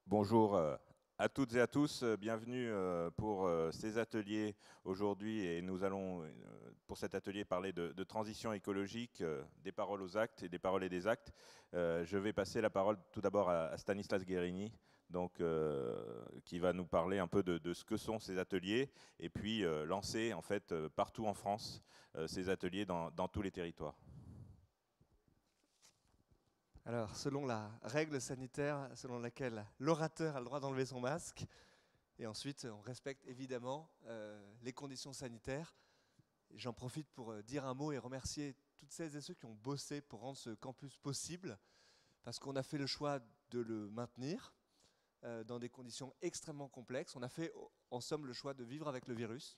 Bonjour à toutes et à tous, bienvenue pour ces ateliers aujourd'hui et nous allons pour cet atelier parler de transition écologique, des paroles aux actes et des paroles et des actes. Je vais passer la parole tout d'abord à Stanislas Guérini, donc, qui va nous parler un peu de ce que sont ces ateliers et puis lancer en fait partout en France ces ateliers dans tous les territoires. Alors, selon la règle sanitaire selon laquelle l'orateur a le droit d'enlever son masque, et ensuite on respecte évidemment les conditions sanitaires. J'en profite pour dire un mot et remercier toutes celles et ceux qui ont bossé pour rendre ce campus possible, parce qu'on a fait le choix de le maintenir dans des conditions extrêmement complexes. On a fait en somme le choix de vivre avec le virus,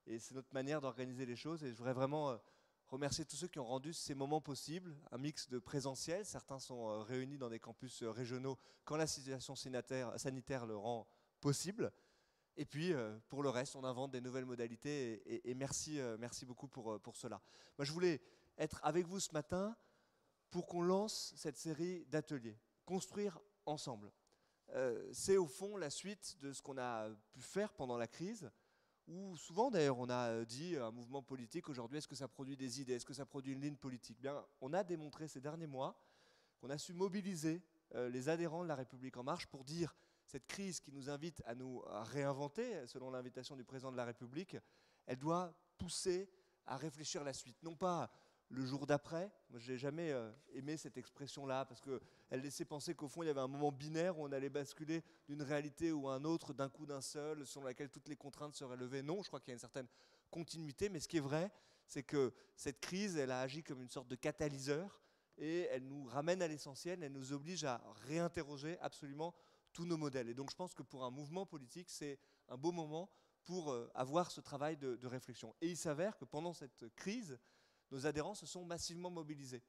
et c'est notre manière d'organiser les choses, et je voudrais vraiment remercier tous ceux qui ont rendu ces moments possibles, un mix de présentiel, certains sont réunis dans des campus régionaux quand la situation sanitaire le rend possible, et puis pour le reste, on invente des nouvelles modalités, et merci, merci beaucoup pour cela. Moi je voulais être avec vous ce matin pour qu'on lance cette série d'ateliers, construire ensemble. C'est au fond la suite de ce qu'on a pu faire pendant la crise, où souvent d'ailleurs on a dit un mouvement politique aujourd'hui, est-ce que ça produit des idées, est-ce que ça produit une ligne politique? Bien, on a démontré ces derniers mois qu'on a su mobiliser les adhérents de La République En Marche pour dire cette crise qui nous invite à nous réinventer, selon l'invitation du président de la République, elle doit pousser à réfléchir la suite, non pas le jour d'après. Moi, je n'ai jamais aimé cette expression-là, parce qu'elle laissait penser qu'au fond, il y avait un moment binaire où on allait basculer d'une réalité ou à un autre, d'un coup d'un seul, selon laquelle toutes les contraintes seraient levées. Non, je crois qu'il y a une certaine continuité, mais ce qui est vrai, c'est que cette crise, elle a agi comme une sorte de catalyseur, et elle nous ramène à l'essentiel, elle nous oblige à réinterroger absolument tous nos modèles. Et donc je pense que pour un mouvement politique, c'est un beau moment pour avoir ce travail de réflexion. Et il s'avère que pendant cette crise, nos adhérents se sont massivement mobilisés.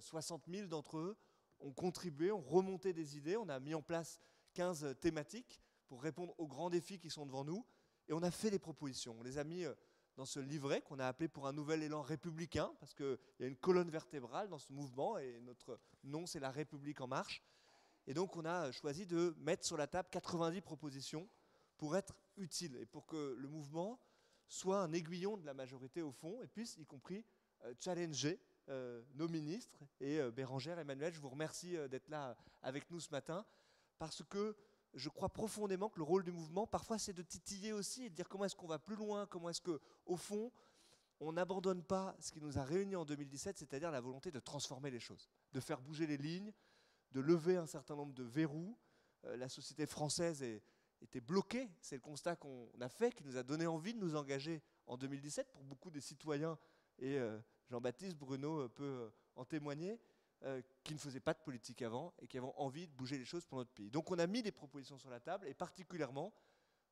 60 000 d'entre eux ont contribué, ont remonté des idées. On a mis en place 15 thématiques pour répondre aux grands défis qui sont devant nous. Et on a fait des propositions. On les a mis dans ce livret qu'on a appelé pour un nouvel élan républicain, parce qu'il y a une colonne vertébrale dans ce mouvement, et notre nom, c'est La République En Marche. Et donc on a choisi de mettre sur la table 90 propositions pour être utile et pour que le mouvement soit un aiguillon de la majorité au fond et puisse, y compris, challenger nos ministres. Et Bérangère, Emmanuel, je vous remercie d'être là avec nous ce matin, parce que je crois profondément que le rôle du mouvement, parfois, c'est de titiller aussi et de dire comment est-ce qu'on va plus loin, comment est-ce qu'au fond, on n'abandonne pas ce qui nous a réunis en 2017, c'est-à-dire la volonté de transformer les choses, de faire bouger les lignes, de lever un certain nombre de verrous. La société française était bloquée, c'est le constat qu'on a fait, qui nous a donné envie de nous engager en 2017 pour beaucoup des citoyens, et Jean-Baptiste Bruno peut en témoigner, qui ne faisaient pas de politique avant et qui avaient envie de bouger les choses pour notre pays. Donc on a mis des propositions sur la table, et particulièrement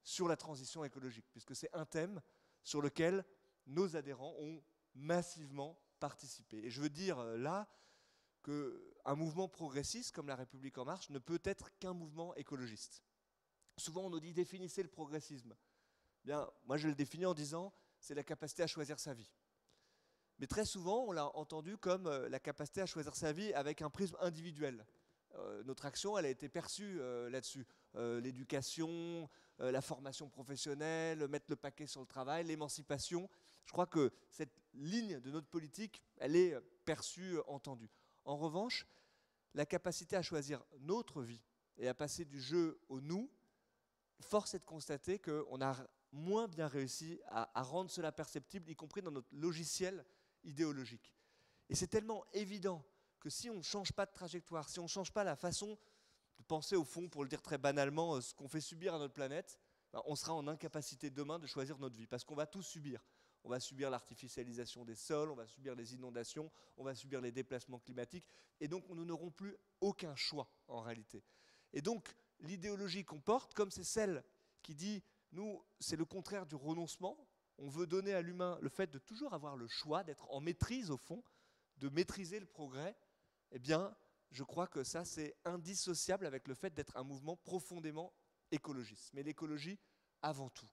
sur la transition écologique, puisque c'est un thème sur lequel nos adhérents ont massivement participé. Et je veux dire là qu'un mouvement progressiste comme La République En Marche ne peut être qu'un mouvement écologiste. Souvent on nous dit définissez le progressisme. Bien, moi je le définis en disant c'est la capacité à choisir sa vie. Mais très souvent on l'a entendu comme la capacité à choisir sa vie avec un prisme individuel. Notre action, elle a été perçue là-dessus. L'éducation, la formation professionnelle, mettre le paquet sur le travail, l'émancipation. Je crois que cette ligne de notre politique, elle est perçue, entendue. En revanche, la capacité à choisir notre vie et à passer du jeu au nous, force est de constater qu'on a moins bien réussi à rendre cela perceptible, y compris dans notre logiciel idéologique. Et c'est tellement évident que si on ne change pas de trajectoire, si on ne change pas la façon de penser au fond, pour le dire très banalement, ce qu'on fait subir à notre planète, ben on sera en incapacité demain de choisir notre vie, parce qu'on va tout subir. On va subir l'artificialisation des sols, on va subir les inondations, on va subir les déplacements climatiques, et donc nous n'aurons plus aucun choix en réalité. Et donc l'idéologie qu'on porte, comme c'est celle qui dit, nous, c'est le contraire du renoncement, on veut donner à l'humain le fait de toujours avoir le choix, d'être en maîtrise au fond, de maîtriser le progrès, eh bien, je crois que ça, c'est indissociable avec le fait d'être un mouvement profondément écologiste. Mais l'écologie avant tout.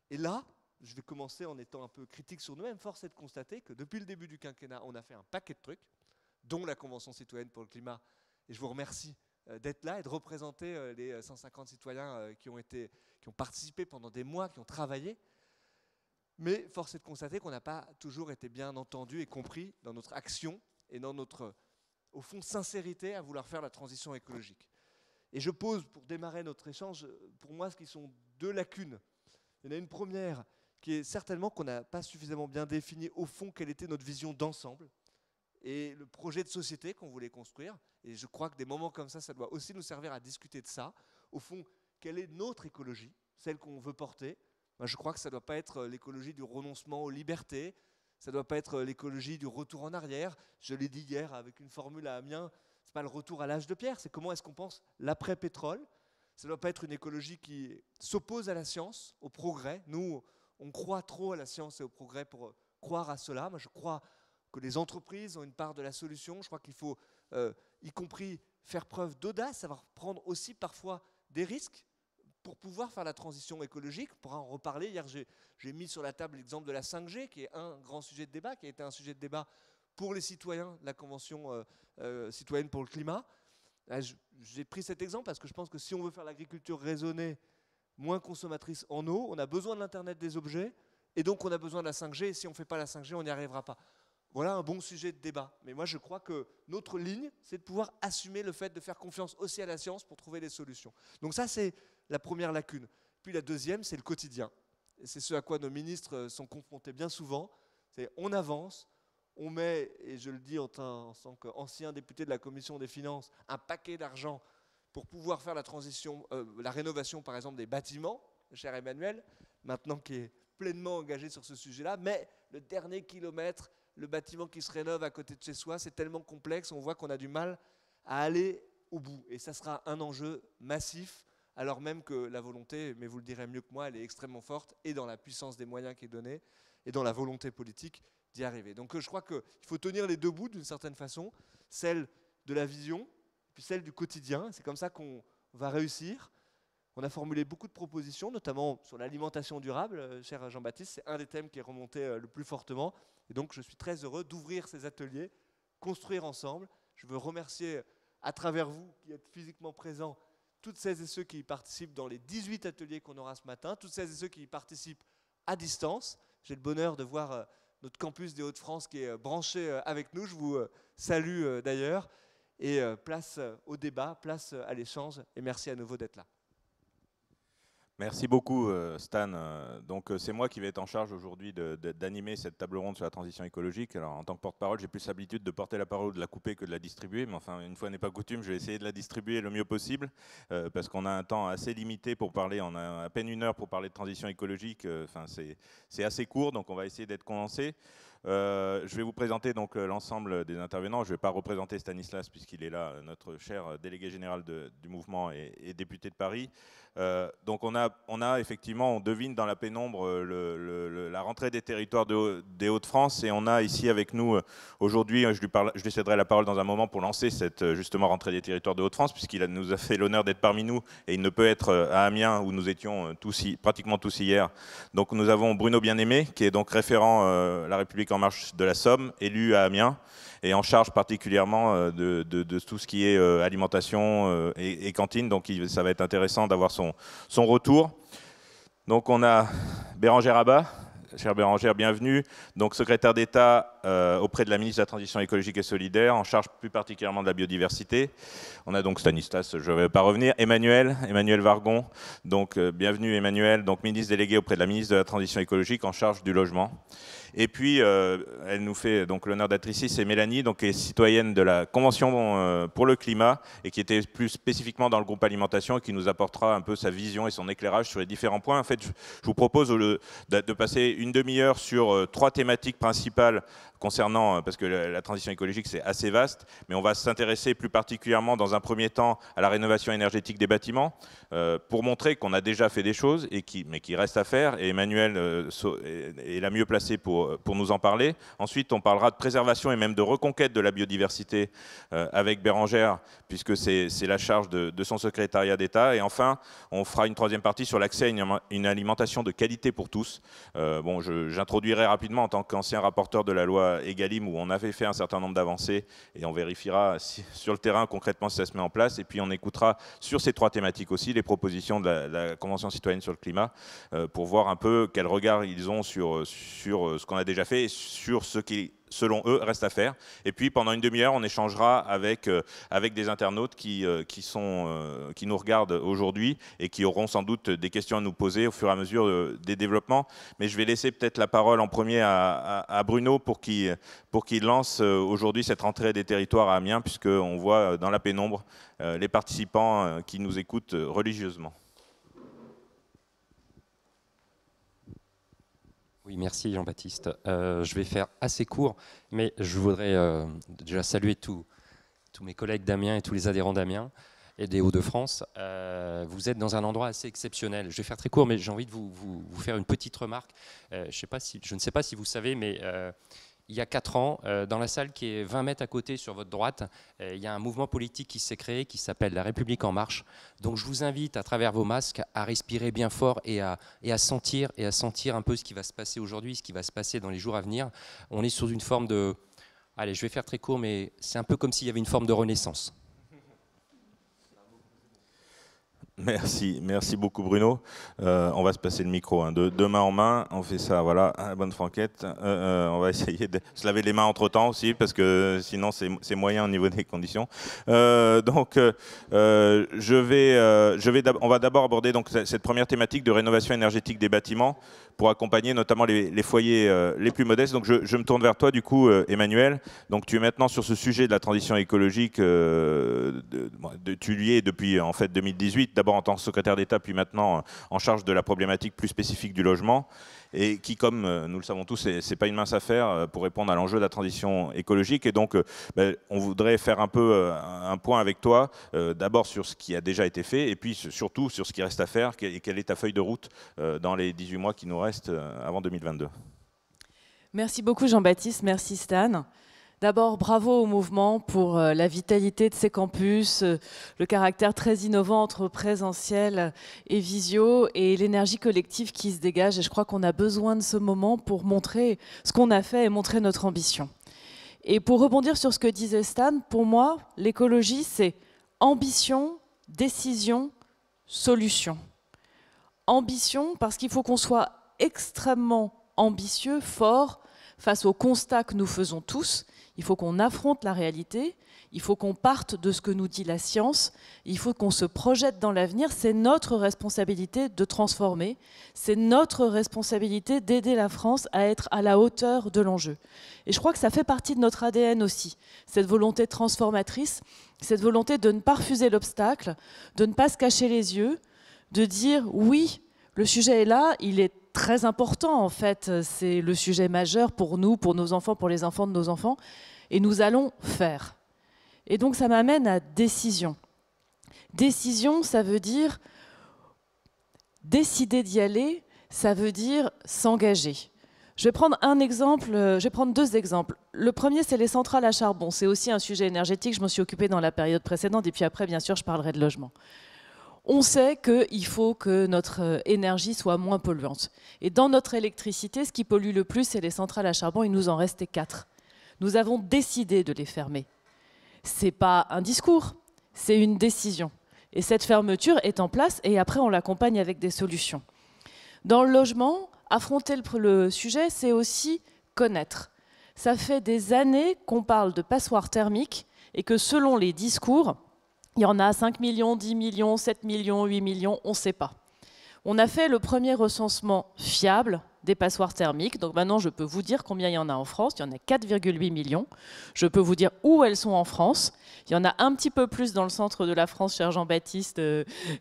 Et là, je vais commencer en étant un peu critique sur nous-mêmes. Force est de constater que depuis le début du quinquennat, on a fait un paquet de trucs, dont la Convention citoyenne pour le climat. Et je vous remercie d'être là et de représenter les 150 citoyens qui ont participé pendant des mois, qui ont travaillé. Mais force est de constater qu'on n'a pas toujours été bien entendu et compris dans notre action et dans notre, au fond, sincérité à vouloir faire la transition écologique. Et je pose, pour démarrer notre échange, pour moi, ce qui sont deux lacunes. Il y en a une première qui est certainement qu'on n'a pas suffisamment bien défini, au fond, quelle était notre vision d'ensemble et le projet de société qu'on voulait construire. Et je crois que des moments comme ça doit aussi nous servir à discuter de ça. Au fond, quelle est notre écologie, celle qu'on veut porter? Moi, je crois que ça ne doit pas être l'écologie du renoncement aux libertés, ça ne doit pas être l'écologie du retour en arrière. Je l'ai dit hier avec une formule à Amiens, ce n'est pas le retour à l'âge de pierre, c'est comment est-ce qu'on pense l'après-pétrole. Ça ne doit pas être une écologie qui s'oppose à la science, au progrès. Nous, on croit trop à la science et au progrès pour croire à cela. Moi, je crois que les entreprises ont une part de la solution. Je crois qu'il faut, y compris, faire preuve d'audace, savoir prendre aussi parfois des risques pour pouvoir faire la transition écologique. On pourra en reparler. Hier, j'ai mis sur la table l'exemple de la 5G, qui est un grand sujet de débat, qui a été un sujet de débat pour les citoyens de la Convention citoyenne pour le climat. J'ai pris cet exemple parce que je pense que si on veut faire l'agriculture raisonnée, moins consommatrice en eau, on a besoin de l'Internet des objets, et donc on a besoin de la 5G, et si on ne fait pas la 5G, on n'y arrivera pas. Voilà un bon sujet de débat. Mais moi, je crois que notre ligne, c'est de pouvoir assumer le fait de faire confiance aussi à la science pour trouver des solutions. Donc ça, c'est la première lacune. Puis la deuxième, c'est le quotidien. Et c'est ce à quoi nos ministres sont confrontés bien souvent. C'est on avance, on met, et je le dis en tant qu'ancien député de la Commission des Finances, un paquet d'argent pour pouvoir faire la transition, la rénovation par exemple des bâtiments, cher Emmanuel, maintenant qui est pleinement engagé sur ce sujet-là, mais le dernier kilomètre, le bâtiment qui se rénove à côté de chez soi, c'est tellement complexe, on voit qu'on a du mal à aller au bout. Et ça sera un enjeu massif, alors même que la volonté, mais vous le direz mieux que moi, elle est extrêmement forte, et dans la puissance des moyens qui est donnée, et dans la volonté politique d'y arriver. Donc je crois qu'il faut tenir les deux bouts d'une certaine façon, celle de la vision, puis celle du quotidien. C'est comme ça qu'on va réussir. On a formulé beaucoup de propositions, notamment sur l'alimentation durable, cher Jean-Baptiste. C'est un des thèmes qui est remonté le plus fortement. Et donc, je suis très heureux d'ouvrir ces ateliers, construire ensemble. Je veux remercier, à travers vous, qui êtes physiquement présents, toutes celles et ceux qui y participent dans les 18 ateliers qu'on aura ce matin, toutes celles et ceux qui y participent à distance. J'ai le bonheur de voir notre campus des Hauts-de-France qui est branché avec nous. Je vous salue d'ailleurs. Et place au débat, place à l'échange. Et merci à nouveau d'être là. Merci beaucoup Stan. Donc c'est moi qui vais être en charge aujourd'hui d'animer cette table ronde sur la transition écologique. Alors en tant que porte-parole, j'ai plus l'habitude de porter la parole ou de la couper que de la distribuer, mais enfin une fois n'est pas coutume, je vais essayer de la distribuer le mieux possible parce qu'on a un temps assez limité pour parler, on a à peine une heure pour parler de transition écologique, enfin c'est assez court, donc on va essayer d'être condensé. Je vais vous présenter donc l'ensemble des intervenants. Je ne vais pas représenter Stanislas puisqu'il est là, notre cher délégué général du mouvement et député de Paris. Donc on a effectivement, on devine dans la pénombre la rentrée des territoires des Hauts-de-France, et on a ici avec nous aujourd'hui, je lui céderai la parole dans un moment pour lancer cette justement rentrée des territoires de Hauts-de-France, puisqu'il nous a fait l'honneur d'être parmi nous et il ne peut être à Amiens où nous étions pratiquement tous hier. Donc nous avons Bruno Bien-Aimé qui est donc référent La République En Marche de la Somme, élu à Amiens et en charge particulièrement de tout ce qui est alimentation et cantine. Donc ça va être intéressant d'avoir son retour. Donc on a Bérangère Abba. Chère Bérangère, bienvenue. Donc secrétaire d'État auprès de la ministre de la Transition écologique et solidaire, en charge plus particulièrement de la biodiversité. On a donc Stanislas, je ne vais pas revenir. Emmanuel Vargon. Donc bienvenue Emmanuel, donc ministre délégué auprès de la ministre de la Transition écologique en charge du logement. Et puis, elle nous fait donc l'honneur d'être ici, c'est Mélanie, donc, qui est citoyenne de la Convention pour le climat et qui était plus spécifiquement dans le groupe alimentation et qui nous apportera un peu sa vision et son éclairage sur les différents points. En fait, je vous propose de passer une demi-heure sur 3 thématiques principales concernant, parce que la transition écologique c'est assez vaste, mais on va s'intéresser plus particulièrement dans un premier temps à la rénovation énergétique des bâtiments, pour montrer qu'on a déjà fait des choses, mais qui reste à faire, et Emmanuel est la mieux placée pour nous en parler. Ensuite, on parlera de préservation et même de reconquête de la biodiversité avec Bérangère, puisque c'est la charge de son secrétariat d'État. Et enfin, on fera une troisième partie sur l'accès à une alimentation de qualité pour tous. Bon, j'introduirai rapidement en tant qu'ancien rapporteur de la loi loi Egalim où on avait fait un certain nombre d'avancées et on vérifiera sur le terrain concrètement si ça se met en place. Et puis on écoutera sur ces 3 thématiques aussi les propositions de la Convention citoyenne sur le climat pour voir un peu quel regard ils ont sur ce qu'on a déjà fait et sur ce qui, selon eux, reste à faire. Et puis pendant une demi-heure, on échangera avec des internautes qui nous regardent aujourd'hui et qui auront sans doute des questions à nous poser au fur et à mesure des développements. Mais je vais laisser peut-être la parole en premier à Bruno pour qu'il lance aujourd'hui cette rentrée des territoires à Amiens, puisqu'on voit dans la pénombre les participants qui nous écoutent religieusement. Oui, merci Jean-Baptiste. Je vais faire assez court, mais je voudrais déjà saluer tous mes collègues d'Amiens et tous les adhérents d'Amiens et des Hauts-de-France. Vous êtes dans un endroit assez exceptionnel. Je vais faire très court, mais j'ai envie de vous faire une petite remarque. Je ne sais pas si vous savez, mais il y a 4 ans, dans la salle qui est 20 mètres à côté sur votre droite, il y a un mouvement politique qui s'est créé qui s'appelle La République En Marche. Donc je vous invite à travers vos masques à respirer bien fort et à sentir un peu ce qui va se passer aujourd'hui, ce qui va se passer dans les jours à venir. On est sous une forme de... Allez, je vais faire très court, mais c'est un peu comme s'il y avait une forme de renaissance. Merci beaucoup Bruno. On va se passer le micro hein. De main en main, on fait ça, voilà, bonne franquette. On va essayer de se laver les mains entre temps aussi, parce que sinon c'est moyen au niveau des conditions. On va d'abord aborder donc cette première thématique de rénovation énergétique des bâtiments pour accompagner notamment les foyers les plus modestes. Donc je me tourne vers toi du coup, Emmanuel. Donc tu es maintenant sur ce sujet de la transition écologique, tu y es depuis en fait 2018. D'abord en tant que secrétaire d'État, puis maintenant en charge de la problématique plus spécifique du logement, et qui, comme nous le savons tous, c'est pas une mince affaire pour répondre à l'enjeu de la transition écologique. Et donc, on voudrait faire un peu un point avec toi, d'abord sur ce qui a déjà été fait, et puis surtout sur ce qui reste à faire, et quelle est ta feuille de route dans les 18 mois qui nous restent avant 2022. Merci beaucoup Jean-Baptiste, merci Stan. D'abord, bravo au mouvement pour la vitalité de ces campus, le caractère très innovant entre présentiel et visio et l'énergie collective qui se dégage. Et je crois qu'on a besoin de ce moment pour montrer ce qu'on a fait et montrer notre ambition. Et pour rebondir sur ce que disait Stan, pour moi, l'écologie, c'est ambition, décision, solution. Ambition, parce qu'il faut qu'on soit extrêmement ambitieux, fort, face aux constats que nous faisons tous. Il faut qu'on affronte la réalité, il faut qu'on parte de ce que nous dit la science, il faut qu'on se projette dans l'avenir. C'est notre responsabilité de transformer, c'est notre responsabilité d'aider la France à être à la hauteur de l'enjeu. Et je crois que ça fait partie de notre ADN aussi, cette volonté transformatrice, cette volonté de ne pas refuser l'obstacle, de ne pas se cacher les yeux, de dire oui, le sujet est là, il est très important en fait, c'est le sujet majeur pour nous, pour nos enfants, pour les enfants de nos enfants, et nous allons faire. Et donc ça m'amène à décision. Décision, ça veut dire décider d'y aller, ça veut dire s'engager. Je vais prendre un exemple, je vais prendre 2 exemples. Le premier, c'est les centrales à charbon. C'est aussi un sujet énergétique, je m'en suis occupée dans la période précédente, et puis après, bien sûr, je parlerai de logement. On sait qu'il faut que notre énergie soit moins polluante. Et dans notre électricité, ce qui pollue le plus, c'est les centrales à charbon. Il nous en restait 4. Nous avons décidé de les fermer. Ce n'est pas un discours, c'est une décision. Et cette fermeture est en place et après, on l'accompagne avec des solutions. Dans le logement, affronter le sujet, c'est aussi connaître. Ça fait des années qu'on parle de passoires thermiques et que selon les discours, il y en a 5 millions, 10 millions, 7 millions, 8 millions, on ne sait pas. On a fait le premier recensement fiable des passoires thermiques. Donc maintenant, je peux vous dire combien il y en a en France. Il y en a 4,8 millions. Je peux vous dire où elles sont en France. Il y en a un petit peu plus dans le centre de la France, cher Jean-Baptiste,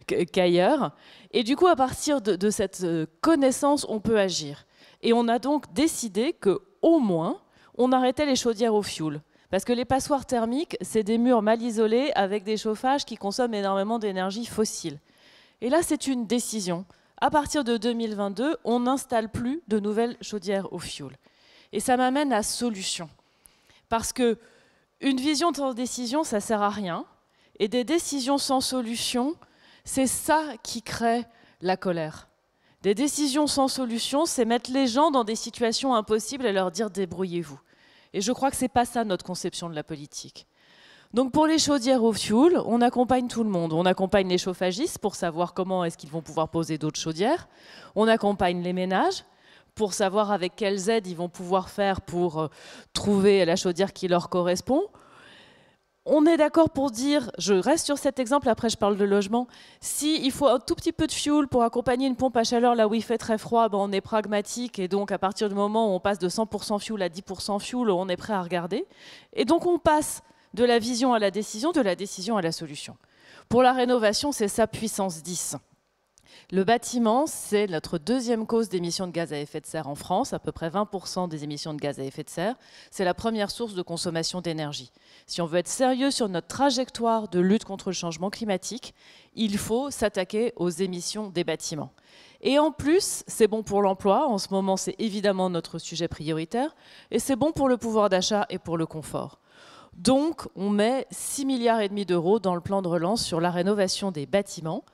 qu'ailleurs. Et du coup, à partir de cette connaissance, on peut agir. Et on a donc décidé qu'au moins, on arrêtait les chaudières au fioul. Parce que les passoires thermiques, c'est des murs mal isolés avec des chauffages qui consomment énormément d'énergie fossile. Et là, c'est une décision. À partir de 2022, on n'installe plus de nouvelles chaudières au fioul. Et ça m'amène à solution. Parce qu'une vision sans décision, ça ne sert à rien. Et des décisions sans solution, c'est ça qui crée la colère. Des décisions sans solution, c'est mettre les gens dans des situations impossibles et leur dire « débrouillez-vous ». Et je crois que ce n'est pas ça notre conception de la politique. Donc pour les chaudières au fioul, on accompagne tout le monde. On accompagne les chauffagistes pour savoir comment est-ce qu'ils vont pouvoir poser d'autres chaudières. On accompagne les ménages pour savoir avec quelles aides ils vont pouvoir faire pour trouver la chaudière qui leur correspond. On est d'accord pour dire, je reste sur cet exemple, après je parle de logement, s'il faut un tout petit peu de fioul pour accompagner une pompe à chaleur là où il fait très froid, ben on est pragmatique et donc à partir du moment où on passe de 100% fioul à 10% fioul, on est prêt à regarder. Et donc on passe de la vision à la décision, de la décision à la solution. Pour la rénovation, c'est ça puissance 10. Le bâtiment, c'est notre deuxième cause d'émissions de gaz à effet de serre en France, à peu près 20% des émissions de gaz à effet de serre. C'est la première source de consommation d'énergie. Si on veut être sérieux sur notre trajectoire de lutte contre le changement climatique, il faut s'attaquer aux émissions des bâtiments. Et en plus, c'est bon pour l'emploi. En ce moment, c'est évidemment notre sujet prioritaire. Et c'est bon pour le pouvoir d'achat et pour le confort. Donc, on met 6,5 milliards d'euros dans le plan de relance sur la rénovation des bâtiments.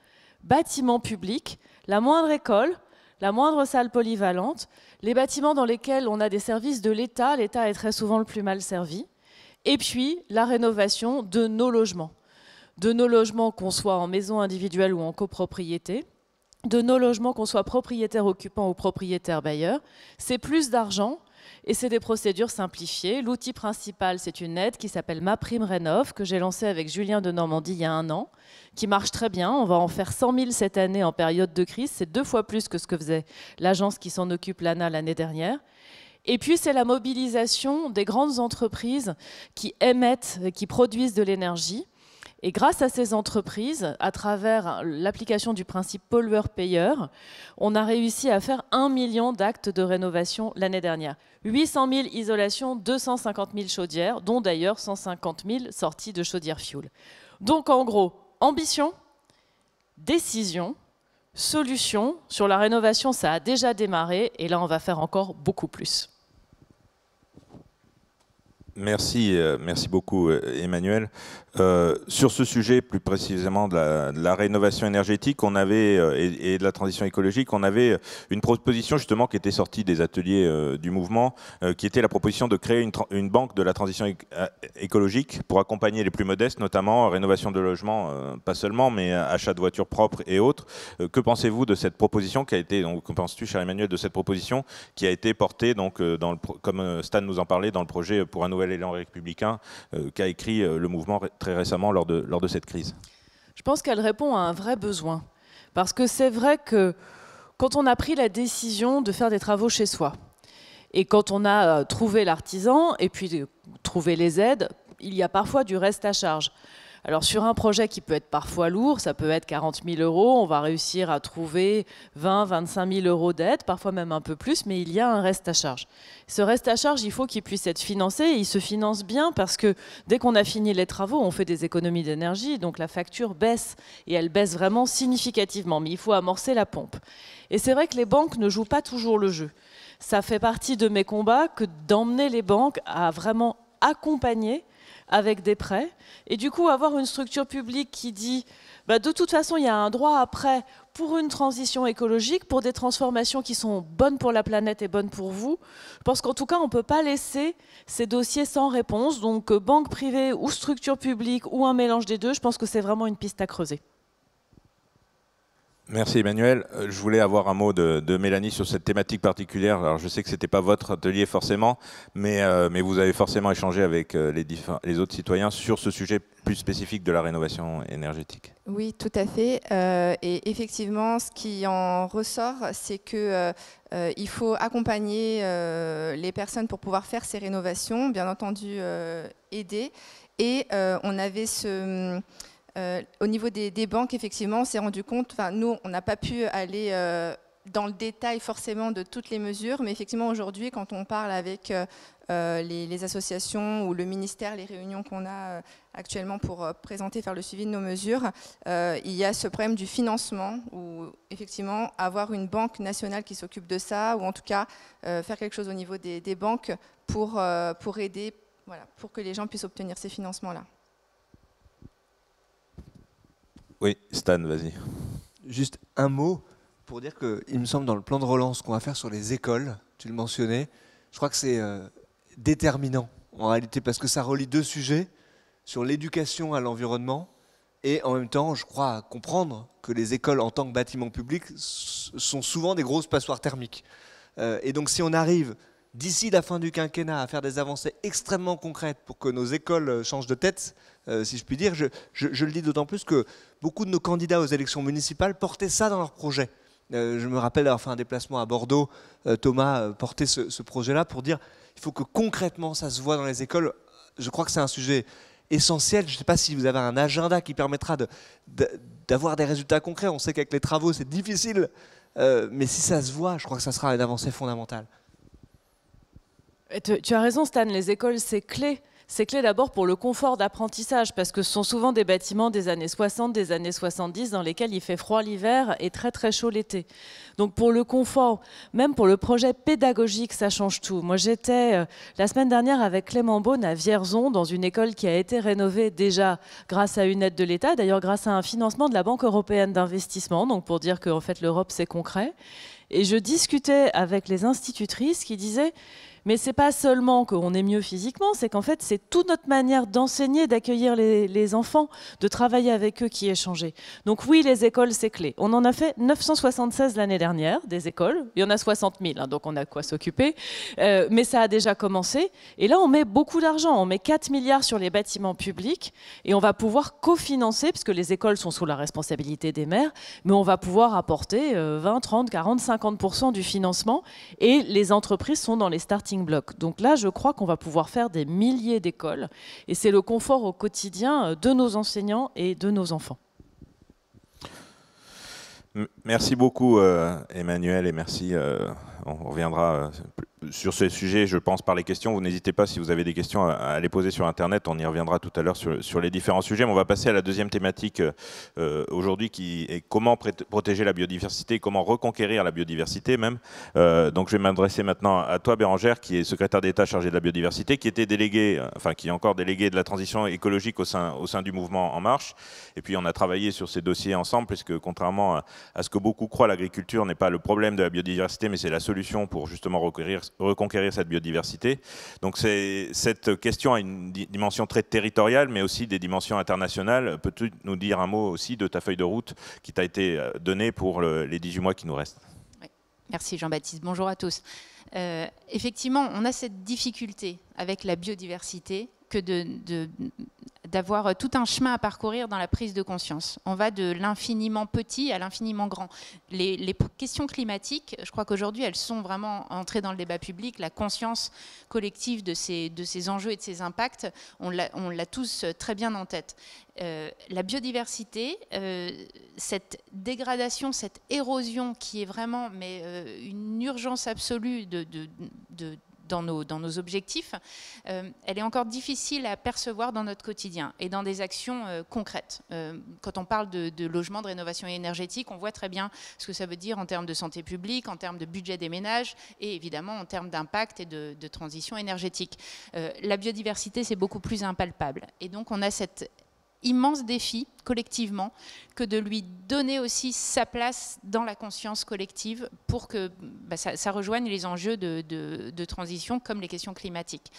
Bâtiments publics, la moindre école, la moindre salle polyvalente, les bâtiments dans lesquels on a des services de l'État, l'État est très souvent le plus mal servi, et puis la rénovation de nos logements qu'on soit en maison individuelle ou en copropriété, de nos logements qu'on soit propriétaire occupant ou propriétaire bailleur. C'est plus d'argent et c'est des procédures simplifiées. L'outil principal, c'est une aide qui s'appelle MaPrimeRénov', que j'ai lancée avec Julien de Normandie il y a 1 an, qui marche très bien. On va en faire 100 000 cette année en période de crise. C'est 2 fois plus que ce que faisait l'agence qui s'en occupe, l'ANA, l'année dernière. Et puis, c'est la mobilisation des grandes entreprises qui émettent, qui produisent de l'énergie. Et grâce à ces entreprises, à travers l'application du principe pollueur-payeur, on a réussi à faire 1 million d'actes de rénovation l'année dernière. 800 000 isolations, 250 000 chaudières, dont d'ailleurs 150 000 sorties de chaudières fioul. Donc en gros, ambition, décision, solution. Sur la rénovation, ça a déjà démarré et là, on va faire encore beaucoup plus. Merci, merci beaucoup Emmanuel. Sur ce sujet, plus précisément de la rénovation énergétique, on avait et de la transition écologique, on avait une proposition justement qui était sortie des ateliers du mouvement, qui était la proposition de créer une banque de la transition écologique pour accompagner les plus modestes, notamment rénovation de logements, pas seulement, mais achat de voitures propres et autres. Que pensez-vous de cette proposition qui a été, donc, que penses-tu, cher Emmanuel, de cette proposition qui a été portée, donc, comme Stan nous en parlait, dans le projet pour un nouvel élan républicain qu'a écrit le mouvement très récemment lors de cette crise? Je pense qu'elle répond à un vrai besoin. Parce que c'est vrai que quand on a pris la décision de faire des travaux chez soi, et quand on a trouvé l'artisan, et puis trouvé les aides, il y a parfois du reste à charge. Alors sur un projet qui peut être parfois lourd, ça peut être 40 000 euros, on va réussir à trouver 20 25 000 euros d'aide, parfois même un peu plus, mais il y a un reste à charge. Ce reste à charge, il faut qu'il puisse être financé, et il se finance bien parce que dès qu'on a fini les travaux, on fait des économies d'énergie, donc la facture baisse, et elle baisse vraiment significativement, mais il faut amorcer la pompe. Et c'est vrai que les banques ne jouent pas toujours le jeu. Ça fait partie de mes combats que d'emmener les banques à vraiment accompagner avec des prêts, et du coup avoir une structure publique qui dit bah, de toute façon il y a un droit à prêt pour une transition écologique, pour des transformations qui sont bonnes pour la planète et bonnes pour vous. Je pense qu'en tout cas on ne peut pas laisser ces dossiers sans réponse, donc banque privée ou structure publique ou un mélange des deux, je pense que c'est vraiment une piste à creuser. Merci Emmanuel. Je voulais avoir un mot de Mélanie sur cette thématique particulière. Alors je sais que ce n'était pas votre atelier forcément, mais vous avez forcément échangé avec les autres citoyens sur ce sujet plus spécifique de la rénovation énergétique. Oui, tout à fait. Et effectivement, ce qui en ressort, c'est que il faut accompagner les personnes pour pouvoir faire ces rénovations, bien entendu aider. Et on avait au niveau des banques, effectivement, on s'est rendu compte, nous, on n'a pas pu aller dans le détail forcément de toutes les mesures, mais effectivement, aujourd'hui, quand on parle avec les associations ou le ministère, les réunions qu'on a actuellement pour présenter, faire le suivi de nos mesures, il y a ce problème du financement, où effectivement, avoir une banque nationale qui s'occupe de ça, ou en tout cas, faire quelque chose au niveau des banques pour aider, voilà, pour que les gens puissent obtenir ces financements-là. Oui, Stan, vas-y. Juste un mot pour dire qu'il me semble dans le plan de relance qu'on va faire sur les écoles, tu le mentionnais, je crois que c'est déterminant en réalité, parce que ça relie deux sujets, sur l'éducation à l'environnement, et en même temps, je crois comprendre que les écoles en tant que bâtiments publics sont souvent des grosses passoires thermiques. Et donc si on arrive d'ici la fin du quinquennat à faire des avancées extrêmement concrètes pour que nos écoles changent de tête, si je puis dire, je le dis d'autant plus que beaucoup de nos candidats aux élections municipales portaient ça dans leur projet. Je me rappelle d'avoir fait un déplacement à Bordeaux, Thomas portait ce projet-là pour dire il faut que concrètement ça se voit dans les écoles. Je crois que c'est un sujet essentiel. Je ne sais pas si vous avez un agenda qui permettra d'avoir des résultats concrets. On sait qu'avec les travaux c'est difficile, mais si ça se voit, je crois que ça sera une avancée fondamentale. Tu as raison Stan, les écoles c'est clé. C'est clé d'abord pour le confort d'apprentissage, parce que ce sont souvent des bâtiments des années 60, des années 70, dans lesquels il fait froid l'hiver et très très chaud l'été. Donc pour le confort, même pour le projet pédagogique, ça change tout. Moi j'étais la semaine dernière avec Clément Beaune à Vierzon, dans une école qui a été rénovée déjà grâce à une aide de l'État, d'ailleurs grâce à un financement de la Banque européenne d'investissement, donc pour dire qu'en fait l'Europe c'est concret. Et je discutais avec les institutrices qui disaient mais c'est pas seulement qu'on est mieux physiquement, c'est qu'en fait, c'est toute notre manière d'enseigner, d'accueillir les enfants, de travailler avec eux qui est changé. Donc oui, les écoles, c'est clé. On en a fait 976 l'année dernière, des écoles. Il y en a 60 000, hein, donc on a de quoi s'occuper. Mais ça a déjà commencé. Et là, on met beaucoup d'argent. On met 4 milliards sur les bâtiments publics et on va pouvoir cofinancer, puisque les écoles sont sous la responsabilité des maires, mais on va pouvoir apporter 20, 30, 40, 50% du financement. Et les entreprises sont dans les starting blocs. Donc là, je crois qu'on va pouvoir faire des milliers d'écoles et c'est le confort au quotidien de nos enseignants et de nos enfants. Merci beaucoup Emmanuel et merci. On reviendra sur ce sujet, je pense, par les questions. Vous n'hésitez pas, si vous avez des questions, à les poser sur Internet. On y reviendra tout à l'heure sur les différents sujets. Mais on va passer à la deuxième thématique aujourd'hui, qui est comment protéger la biodiversité, comment reconquérir la biodiversité même. Donc je vais m'adresser maintenant à toi, Bérangère, qui est secrétaire d'État chargée de la biodiversité, qui était déléguée, enfin qui est encore déléguée de la transition écologique au sein du mouvement En Marche. Et puis on a travaillé sur ces dossiers ensemble, puisque contrairement à ce que beaucoup croient, l'agriculture n'est pas le problème de la biodiversité, mais c'est la solution pour justement reconquérir cette biodiversité. Donc cette question a une dimension très territoriale, mais aussi des dimensions internationales. Peux-tu nous dire un mot aussi de ta feuille de route qui t'a été donnée pour les 18 mois qui nous restent? Oui. Merci Jean-Baptiste, bonjour à tous. Effectivement, on a cette difficulté avec la biodiversité que d'avoir tout un chemin à parcourir dans la prise de conscience. On va de l'infiniment petit à l'infiniment grand. Les questions climatiques, je crois qu'aujourd'hui, elles sont vraiment entrées dans le débat public. La conscience collective de ces enjeux et de ces impacts, on l'a tous très bien en tête. La biodiversité, cette dégradation, cette érosion qui est vraiment une urgence absolue dans nos objectifs, elle est encore difficile à percevoir dans notre quotidien et dans des actions concrètes. Quand on parle de logement, de rénovation énergétique, on voit très bien ce que ça veut dire en termes de santé publique, en termes de budget des ménages et évidemment en termes d'impact et de transition énergétique. La biodiversité, c'est beaucoup plus impalpable. Et donc on a cet immense défi collectivement que de lui donner aussi sa place dans la conscience collective pour que ça rejoigne les enjeux de transition comme les questions climatiques.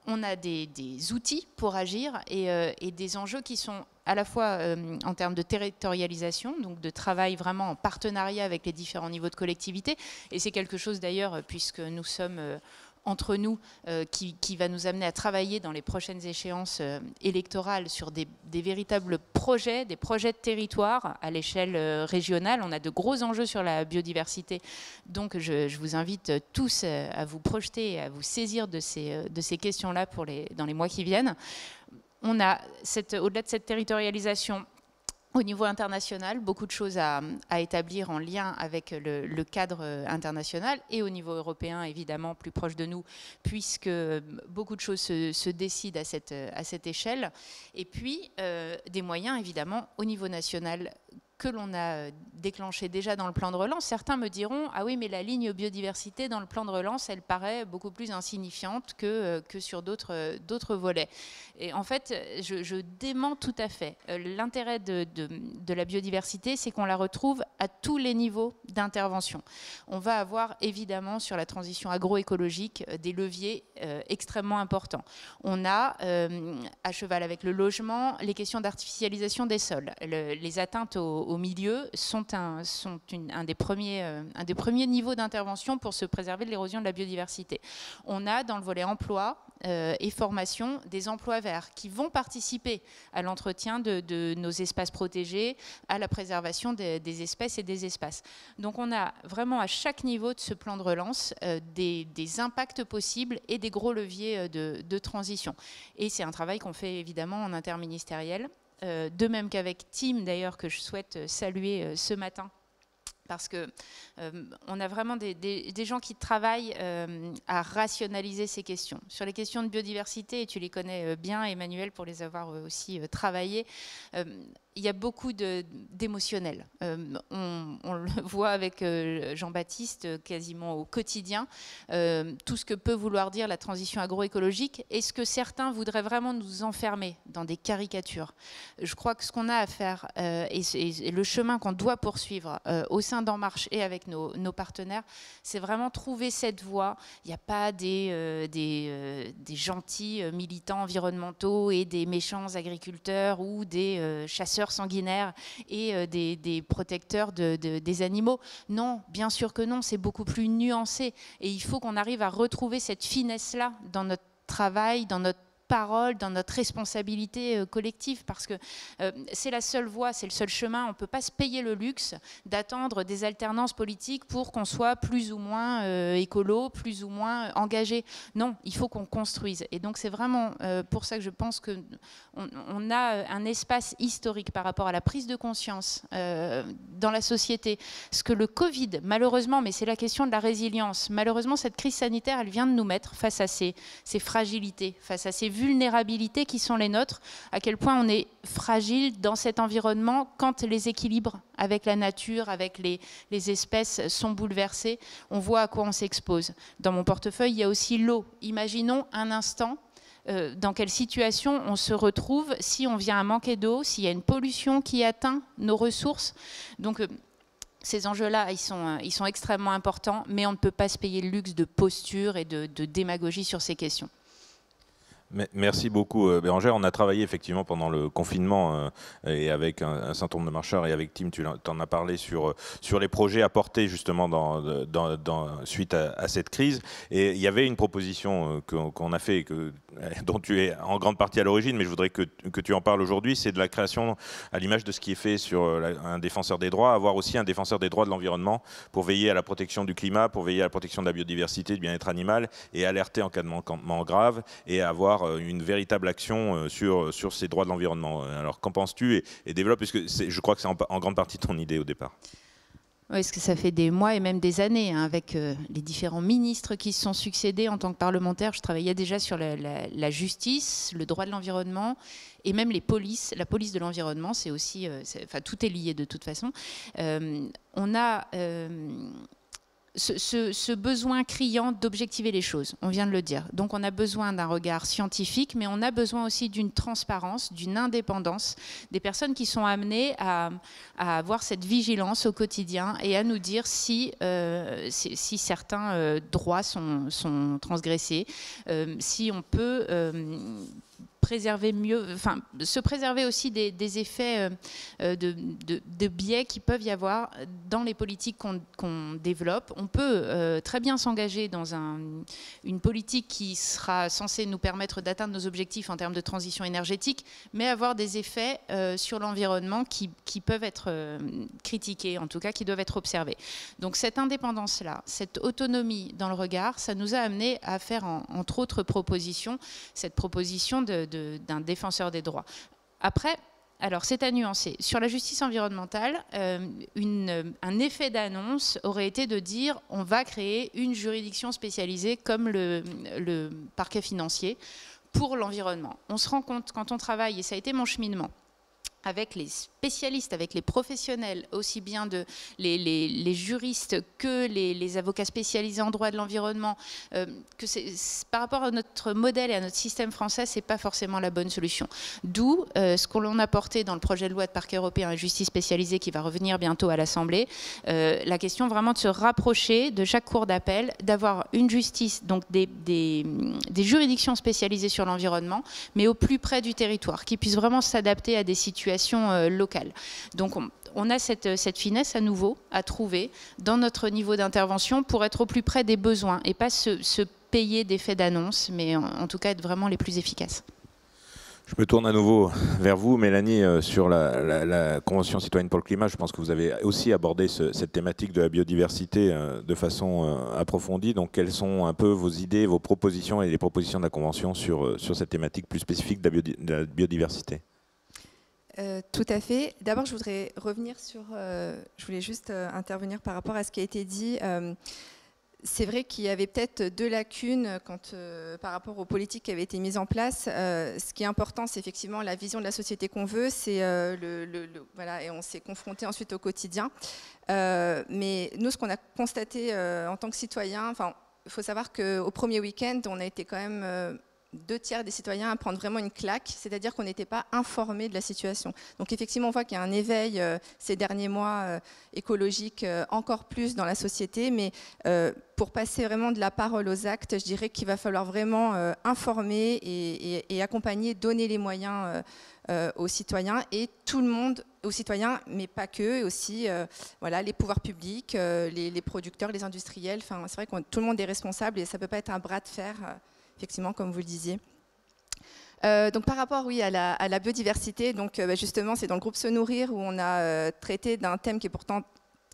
On a des outils pour agir et des enjeux qui sont à la fois en termes de territorialisation, donc de travail vraiment en partenariat avec les différents niveaux de collectivité, et c'est quelque chose d'ailleurs, puisque nous sommes entre nous, qui va nous amener à travailler dans les prochaines échéances électorales sur des véritables projets, des projets de territoire à l'échelle régionale. On a de gros enjeux sur la biodiversité, donc je vous invite tous à vous projeter et à vous saisir de ces questions-là dans les mois qui viennent. On a, au-delà de cette territorialisation, au niveau international, beaucoup de choses à établir en lien avec le cadre international et au niveau européen, évidemment, plus proche de nous, puisque beaucoup de choses se décident à cette échelle. Et puis, des moyens, évidemment, au niveau national que l'on a déclenché déjà dans le plan de relance. Certains me diront « Ah oui, mais la ligne biodiversité dans le plan de relance, elle paraît beaucoup plus insignifiante que sur d'autres volets. » Et en fait, je dément tout à fait. L'intérêt de la biodiversité, c'est qu'on la retrouve à tous les niveaux d'intervention. On va avoir évidemment sur la transition agroécologique des leviers extrêmement importants. On a, à cheval avec le logement, les questions d'artificialisation des sols. Les atteintes au milieu sont un des premiers niveaux d'intervention pour se préserver de l'érosion de la biodiversité. On a dans le volet emploi et formation des emplois verts qui vont participer à l'entretien de nos espaces protégés, à la préservation des espèces et des espaces. Donc on a vraiment à chaque niveau de ce plan de relance des impacts possibles et des gros leviers de transition. Et c'est un travail qu'on fait évidemment en interministériel, de même qu'avec Tim d'ailleurs, que je souhaite saluer ce matin, parce qu'on a vraiment des gens qui travaillent à rationaliser ces questions. Sur les questions de biodiversité, et tu les connais bien, Emmanuel, pour les avoir aussi travaillées, il y a beaucoup d'émotionnel. On le voit avec Jean-Baptiste quasiment au quotidien, tout ce que peut vouloir dire la transition agroécologique et ce que certains voudraient vraiment nous enfermer dans des caricatures. Je crois que ce qu'on a à faire et le chemin qu'on doit poursuivre au sein d'En Marche et avec nos partenaires, c'est vraiment trouver cette voie. Il n'y a pas des gentils militants environnementaux et des méchants agriculteurs ou des chasseurs sanguinaires et des protecteurs des animaux. Non, bien sûr que non, c'est beaucoup plus nuancé. Et il faut qu'on arrive à retrouver cette finesse-là dans notre travail, dans notre parole, dans notre responsabilité collective, parce que c'est la seule voie, c'est le seul chemin. On ne peut pas se payer le luxe d'attendre des alternances politiques pour qu'on soit plus ou moins écolo, plus ou moins engagé. Non, il faut qu'on construise. Et donc c'est vraiment pour ça que je pense qu'on a un espace historique par rapport à la prise de conscience dans la société. Ce que le Covid, malheureusement, mais c'est la question de la résilience, malheureusement cette crise sanitaire, elle vient de nous mettre face à ces fragilités, face à ces vulnérabilités qui sont les nôtres, à quel point on est fragile dans cet environnement quand les équilibres avec la nature, avec les espèces sont bouleversés. On voit à quoi on s'expose. Dans mon portefeuille, il y a aussi l'eau. Imaginons un instant dans quelle situation on se retrouve si on vient à manquer d'eau, s'il y a une pollution qui atteint nos ressources. Donc ces enjeux-là, ils sont extrêmement importants, mais on ne peut pas se payer le luxe de posture et de démagogie sur ces questions. Merci beaucoup Bérangère. On a travaillé effectivement pendant le confinement et avec un certain nombre de marcheurs et avec Tim, tu en as parlé sur les projets apportés justement suite à cette crise. Et il y avait une proposition qu'on a fait, dont tu es en grande partie à l'origine, mais je voudrais que tu en parles aujourd'hui, c'est de la création, à l'image de ce qui est fait sur un défenseur des droits, avoir aussi un défenseur des droits de l'environnement pour veiller à la protection du climat, pour veiller à la protection de la biodiversité, du bien-être animal et alerter en cas de manquement grave et avoir une véritable action sur ces droits de l'environnement. Alors qu'en penses-tu et développe, puisque je crois que c'est en grande partie ton idée au départ. Oui, parce que ça fait des mois et même des années, hein, avec les différents ministres qui se sont succédés en tant que parlementaire. Je travaillais déjà sur la justice, le droit de l'environnement et même les polices. La police de l'environnement, c'est aussi... enfin, tout est lié de toute façon. On a... ce besoin criant d'objectiver les choses, on vient de le dire. Donc on a besoin d'un regard scientifique, mais on a besoin aussi d'une transparence, d'une indépendance, des personnes qui sont amenées à avoir cette vigilance au quotidien et à nous dire si certains droits sont transgressés, si on peut... préserver mieux, enfin, se préserver aussi des effets de biais qui peuvent y avoir dans les politiques qu'on développe. On peut très bien s'engager dans une politique qui sera censée nous permettre d'atteindre nos objectifs en termes de transition énergétique, mais avoir des effets sur l'environnement qui peuvent être critiqués, en tout cas qui doivent être observés. Donc cette indépendance-là, cette autonomie dans le regard, ça nous a amené à faire entre autres propositions, cette proposition d'un défenseur des droits. Après, alors c'est à nuancer. Sur la justice environnementale, un effet d'annonce aurait été de dire on va créer une juridiction spécialisée comme le parquet financier pour l'environnement. On se rend compte quand on travaille, et ça a été mon cheminement, avec les spécialistes, avec les professionnels, aussi bien les juristes que les avocats spécialisés en droit de l'environnement, que par rapport à notre modèle et à notre système français, ce n'est pas forcément la bonne solution. D'où ce qu'on a apporté dans le projet de loi de parquet européen et justice spécialisée qui va revenir bientôt à l'Assemblée, la question vraiment de se rapprocher de chaque cour d'appel, d'avoir une justice, donc des juridictions spécialisées sur l'environnement, mais au plus près du territoire, qui puissent vraiment s'adapter à des situations locales. Donc on a cette finesse à nouveau à trouver dans notre niveau d'intervention pour être au plus près des besoins et pas se payer d'effets d'annonce, mais en tout cas être vraiment les plus efficaces. Je me tourne à nouveau vers vous, Mélanie, sur la Convention citoyenne pour le climat. Je pense que vous avez aussi abordé cette thématique de la biodiversité de façon approfondie. Donc, quelles sont un peu vos idées, vos propositions et les propositions de la Convention sur cette thématique plus spécifique de la biodiversité ? Tout à fait. D'abord, je voudrais revenir sur... je voulais juste intervenir par rapport à ce qui a été dit. C'est vrai qu'il y avait peut-être 2 lacunes par rapport aux politiques qui avaient été mises en place. Ce qui est important, c'est effectivement la vision de la société qu'on veut. C'est voilà, et on s'est confronté ensuite au quotidien. Mais nous, ce qu'on a constaté en tant que citoyens, il faut savoir qu'au premier week-end, on a été quand même 2/3 des citoyens à prendre vraiment une claque, c'est-à-dire qu'on n'était pas informés de la situation. Donc effectivement, on voit qu'il y a un éveil ces derniers mois écologique encore plus dans la société, mais pour passer vraiment de la parole aux actes, je dirais qu'il va falloir vraiment informer et accompagner, donner les moyens aux citoyens et tout le monde, aux citoyens, mais pas que, aussi voilà, les pouvoirs publics, les producteurs, les industriels. C'est vrai que tout le monde est responsable et ça ne peut pas être un bras de fer. Effectivement, comme vous le disiez. Donc par rapport à la biodiversité, donc, justement c'est dans le groupe Se Nourrir où on a traité d'un thème qui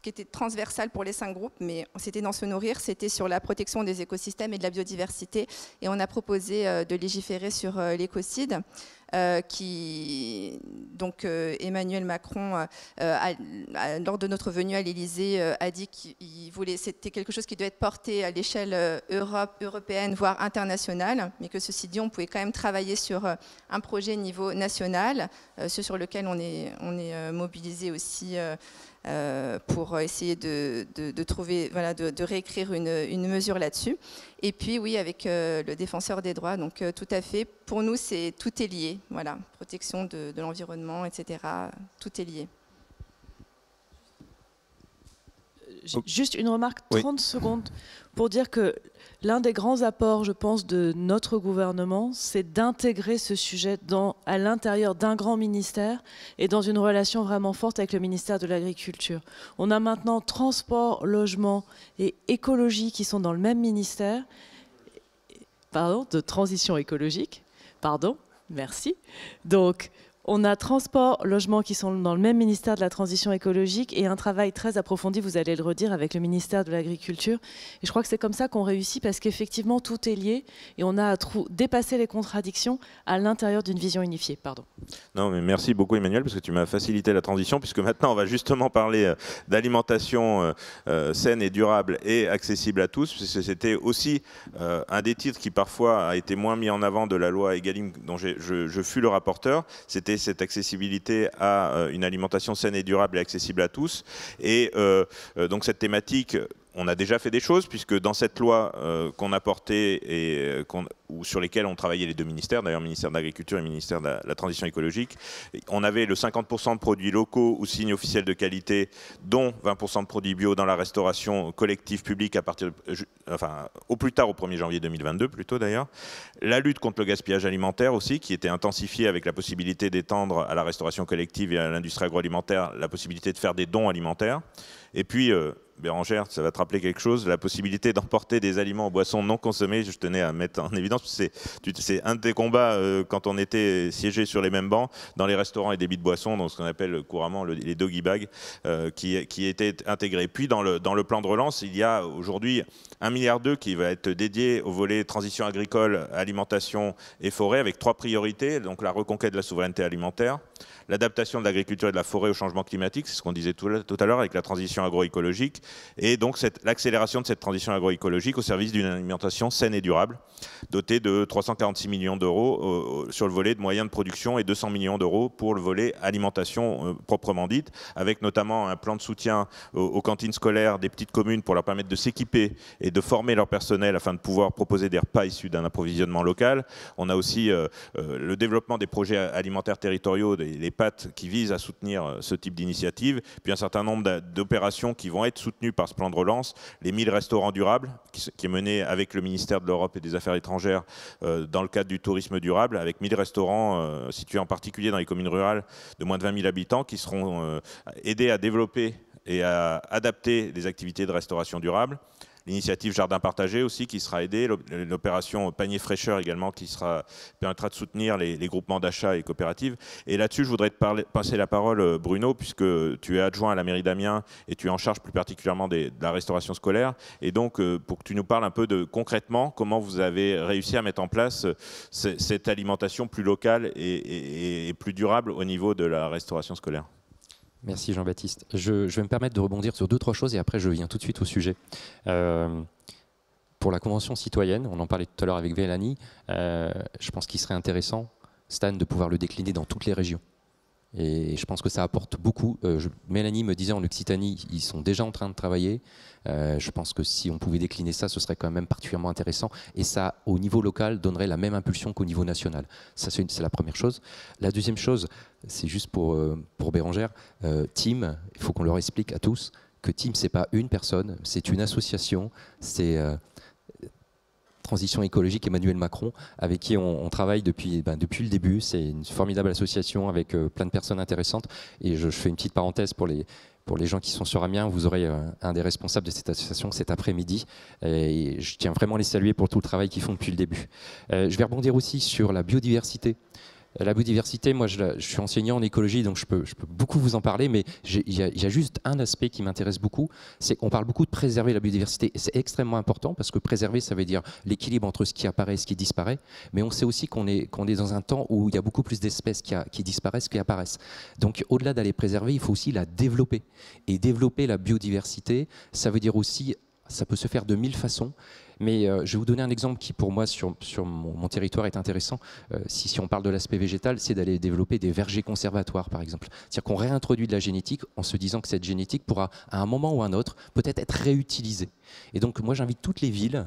était transversal pour les 5 groupes, mais c'était dans Se Nourrir, c'était sur la protection des écosystèmes et de la biodiversité, et on a proposé de légiférer sur l'écocide. Donc Emmanuel Macron, lors de notre venue à l'Élysée, a dit qu'il voulait, c'était quelque chose qui devait être porté à l'échelle européenne, voire internationale, mais que ceci dit, on pouvait quand même travailler sur un projet niveau national, ce sur lequel on est mobilisé aussi pour essayer de trouver, voilà, de réécrire une mesure là-dessus. Et puis oui, avec le défenseur des droits, donc tout à fait, pour nous tout est lié, voilà, protection de l'environnement, etc., tout est lié. Juste une remarque, 30 secondes, pour dire que l'un des grands apports, je pense, de notre gouvernement, c'est d'intégrer ce sujet à l'intérieur d'un grand ministère et dans une relation vraiment forte avec le ministère de l'Agriculture. On a maintenant transport, logement et écologie qui sont dans le même ministère, de transition écologique, merci. Donc, on a transport, logement qui sont dans le même ministère de la transition écologique et un travail très approfondi, vous allez le redire, avec le ministère de l'Agriculture. Et je crois que c'est comme ça qu'on réussit parce qu'effectivement, tout est lié et on a à dépasser les contradictions à l'intérieur d'une vision unifiée. Non, mais merci beaucoup Emmanuel parce que tu m'as facilité la transition puisque maintenant on va justement parler d'alimentation saine et durable et accessible à tous, puisque c'était aussi un des titres qui parfois a été moins mis en avant de la loi Egalim dont je fus le rapporteur. C'était cette accessibilité à une alimentation saine et durable et accessible à tous. Et donc cette thématique, on a déjà fait des choses, puisque dans cette loi qu'on a portée et sur lesquelles ont travaillé les 2 ministères, d'ailleurs le ministère de l'Agriculture et le ministère de la Transition écologique, on avait le 50% de produits locaux ou signes officiels de qualité, dont 20% de produits bio dans la restauration collective publique au plus tard au 1er janvier 2022, plutôt d'ailleurs. La lutte contre le gaspillage alimentaire aussi, qui était intensifiée avec la possibilité d'étendre à la restauration collective et à l'industrie agroalimentaire la possibilité de faire des dons alimentaires. Et puis, Bérangère, ça va te rappeler quelque chose, la possibilité d'emporter des aliments ou boissons non consommés, je tenais à mettre en évidence, c'est un de tes combats quand on était siégés sur les mêmes bancs, dans les restaurants et débits de boissons, dans ce qu'on appelle couramment les doggy bags, qui étaient intégrés. Puis dans le plan de relance, il y a aujourd'hui 1,2 milliard qui va être dédié au volet transition agricole, alimentation et forêt, avec 3 priorités, donc la reconquête de la souveraineté alimentaire, l'adaptation de l'agriculture et de la forêt au changement climatique, c'est ce qu'on disait tout à l'heure avec la transition agroécologique, et donc l'accélération de cette transition agroécologique au service d'une alimentation saine et durable, dotée de 346 millions d'euros sur le volet de moyens de production et 200 millions d'euros pour le volet alimentation proprement dite, avec notamment un plan de soutien aux cantines scolaires des petites communes pour leur permettre de s'équiper et de former leur personnel afin de pouvoir proposer des repas issus d'un approvisionnement local. On a aussi le développement des projets alimentaires territoriaux, les PAT, qui visent à soutenir ce type d'initiative, puis un certain nombre d'opérations qui vont être soutenues par ce plan de relance, les 1000 restaurants durables, qui est mené avec le ministère de l'Europe et des Affaires étrangères dans le cadre du tourisme durable, avec 1000 restaurants situés en particulier dans les communes rurales de moins de 20 000 habitants, qui seront aidés à développer et à adapter les activités de restauration durable. L'initiative Jardin Partagé aussi qui sera aidée, l'opération Panier Fraîcheur également qui permettra de soutenir les groupements d'achat et coopératives. Et là-dessus, je voudrais te passer la parole, Bruno, puisque tu es adjoint à la mairie d'Amiens et tu es en charge plus particulièrement de la restauration scolaire. Et donc, pour que tu nous parles un peu de concrètement comment vous avez réussi à mettre en place cette alimentation plus locale et plus durable au niveau de la restauration scolaire. Merci Jean-Baptiste. Je vais me permettre de rebondir sur 2-3 choses et après je viens tout de suite au sujet. Pour la Convention citoyenne, on en parlait tout à l'heure avec Vélanie, je pense qu'il serait intéressant, Stan, de pouvoir le décliner dans toutes les régions. Et je pense que ça apporte beaucoup. Mélanie me disait en Occitanie, ils sont déjà en train de travailler. Je pense que si on pouvait décliner ça, ce serait quand même particulièrement intéressant. Et ça, au niveau local, donnerait la même impulsion qu'au niveau national. Ça, c'est la première chose. La deuxième chose, c'est juste pour Bérangère. Team, il faut qu'on leur explique à tous que Team, ce n'est pas une personne, c'est une association. C'est Transition écologique Emmanuel Macron, avec qui on travaille depuis le début. C'est une formidable association avec plein de personnes intéressantes. Et je fais une petite parenthèse pour les gens qui sont sur Amiens. Vous aurez un des responsables de cette association cet après-midi. Et je tiens vraiment à les saluer pour tout le travail qu'ils font depuis le début. Je vais rebondir aussi sur la biodiversité. La biodiversité, moi je suis enseignant en écologie, donc je peux beaucoup vous en parler, mais il y a juste un aspect qui m'intéresse beaucoup, c'est qu'on parle beaucoup de préserver la biodiversité, et c'est extrêmement important, parce que préserver, ça veut dire l'équilibre entre ce qui apparaît et ce qui disparaît, mais on sait aussi qu'on est dans un temps où il y a beaucoup plus d'espèces qui disparaissent qui apparaissent. Donc au-delà d'aller préserver, il faut aussi la développer. Et développer la biodiversité, ça veut dire aussi, ça peut se faire de 1000 façons. Mais je vais vous donner un exemple qui, pour moi, sur mon territoire est intéressant. Si on parle de l'aspect végétal, c'est d'aller développer des vergers conservatoires, par exemple. C'est-à-dire qu'on réintroduit de la génétique en se disant que cette génétique pourra, à un moment ou à un autre, peut-être être réutilisée. Et donc, moi, j'invite toutes les villes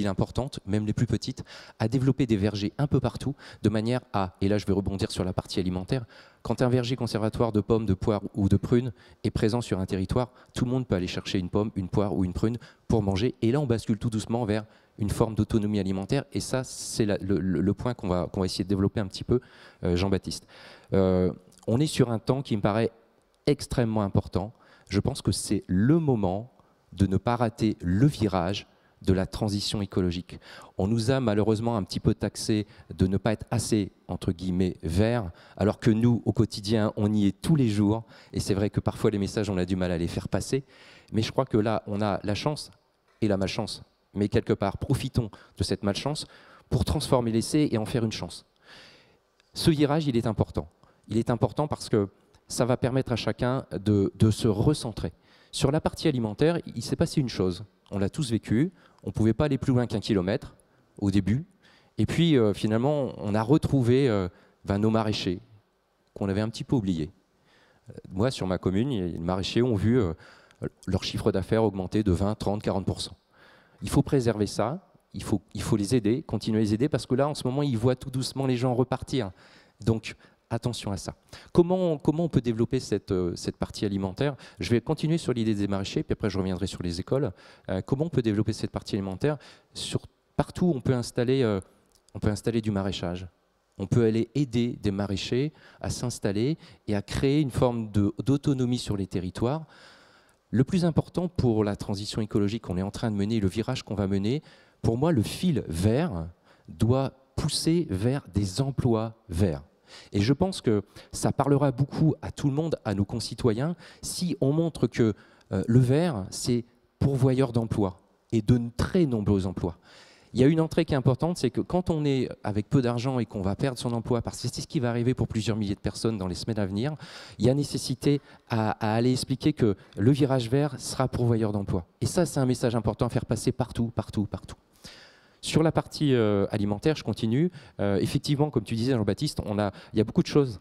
importantes, même les plus petites, à développer des vergers un peu partout, de manière à, et là, je vais rebondir sur la partie alimentaire, quand un verger conservatoire de pommes, de poires ou de prunes est présent sur un territoire, tout le monde peut aller chercher une pomme, une poire ou une prune pour manger. Et là, on bascule tout doucement vers une forme d'autonomie alimentaire. Et ça, c'est le point qu'on va essayer de développer un petit peu, Jean-Baptiste. On est sur un temps qui me paraît extrêmement important. Je pense que c'est le moment de ne pas rater le virage de la transition écologique. On nous a malheureusement un petit peu taxé de ne pas être assez, entre guillemets, vert, alors que nous, au quotidien, on y est tous les jours. Et c'est vrai que parfois, les messages, on a du mal à les faire passer. Mais je crois que là, on a la chance et la malchance. Mais quelque part, profitons de cette malchance pour transformer l'essai et en faire une chance. Ce virage, il est important. Il est important parce que ça va permettre à chacun de se recentrer. Sur la partie alimentaire, il s'est passé une chose. On l'a tous vécu. On ne pouvait pas aller plus loin qu'1 kilomètre au début. Et puis, finalement, on a retrouvé nos maraîchers qu'on avait un petit peu oubliés. Moi, sur ma commune, les maraîchers ont vu leur chiffre d'affaires augmenter de 20, 30, 40%. Il faut préserver ça. Il faut les aider, continuer à les aider, parce que là, en ce moment, ils voient tout doucement les gens repartir. Donc, attention à ça. Comment on peut développer cette partie alimentaire? Je vais continuer sur l'idée des maraîchers, puis après je reviendrai sur les écoles. Comment on peut développer cette partie alimentaire? Partout, on peut installer du maraîchage. On peut aller aider des maraîchers à s'installer et à créer une forme d'autonomie sur les territoires. Le plus important pour la transition écologique qu'on est en train de mener, le virage qu'on va mener, pour moi, le fil vert doit pousser vers des emplois verts. Et je pense que ça parlera beaucoup à tout le monde, à nos concitoyens, si on montre que le vert, c'est pourvoyeur d'emplois, et de très nombreux emplois. Il y a une entrée qui est importante, c'est que quand on est avec peu d'argent et qu'on va perdre son emploi, parce que c'est ce qui va arriver pour plusieurs milliers de personnes dans les semaines à venir, il y a nécessité à aller expliquer que le virage vert sera pourvoyeur d'emploi. Et ça, c'est un message important à faire passer partout, partout, partout. Sur la partie alimentaire, je continue. Effectivement, comme tu disais, Jean-Baptiste, il y a beaucoup de choses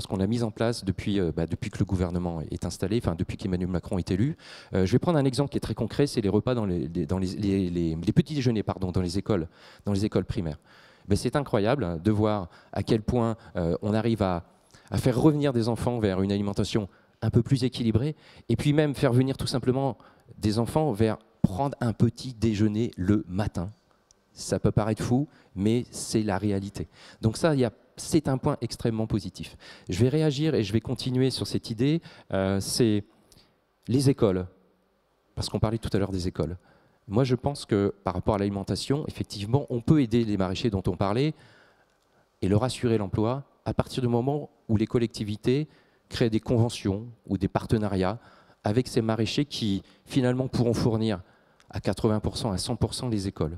qu'on a mises en place depuis que le gouvernement est installé, enfin depuis qu'Emmanuel Macron est élu. Je vais prendre un exemple qui est très concret, c'est les repas dans les petits déjeuners, dans les écoles primaires. Ben, c'est incroyable de voir à quel point on arrive à faire revenir des enfants vers une alimentation un peu plus équilibrée, et puis même faire venir tout simplement des enfants vers prendre un petit déjeuner le matin. Ça peut paraître fou, mais c'est la réalité. Donc ça, c'est un point extrêmement positif. Je vais réagir et je vais continuer sur cette idée. C'est les écoles, parce qu'on parlait tout à l'heure des écoles. Moi, je pense que par rapport à l'alimentation, effectivement, on peut aider les maraîchers dont on parlait et leur assurer l'emploi à partir du moment où les collectivités créent des conventions ou des partenariats avec ces maraîchers qui, finalement, pourront fournir à 80%, à 100% les écoles.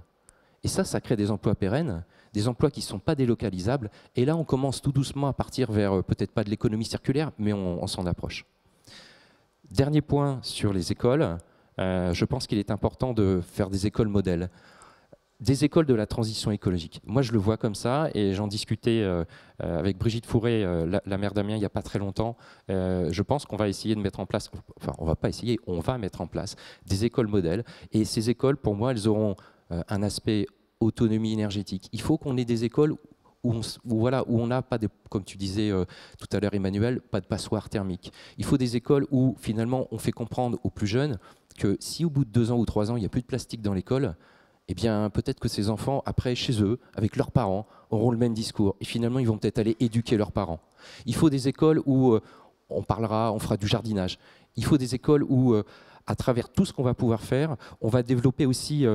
Et ça crée des emplois pérennes, des emplois qui ne sont pas délocalisables. Et là, on commence tout doucement à partir vers, peut-être pas de l'économie circulaire, mais on s'en approche. Dernier point sur les écoles, je pense qu'il est important de faire des écoles modèles. Des écoles de la transition écologique. Moi, je le vois comme ça, et j'en discutais avec Brigitte Fourré, la maire d'Amiens, il n'y a pas très longtemps. Je pense qu'on va essayer de mettre en place, enfin, on va pas essayer, on va mettre en place des écoles modèles. Et ces écoles, pour moi, elles auront un aspect autonomie énergétique. Il faut qu'on ait des écoles où on n'a pas, comme tu disais tout à l'heure Emmanuel, pas de passoire thermique. Il faut des écoles où finalement on fait comprendre aux plus jeunes que si au bout de 2 ans ou 3 ans il n'y a plus de plastique dans l'école, eh bien peut-être que ces enfants, après chez eux, avec leurs parents, auront le même discours. Et finalement ils vont peut-être aller éduquer leurs parents. Il faut des écoles où on fera du jardinage. Il faut des écoles où à travers tout ce qu'on va pouvoir faire, on va développer aussi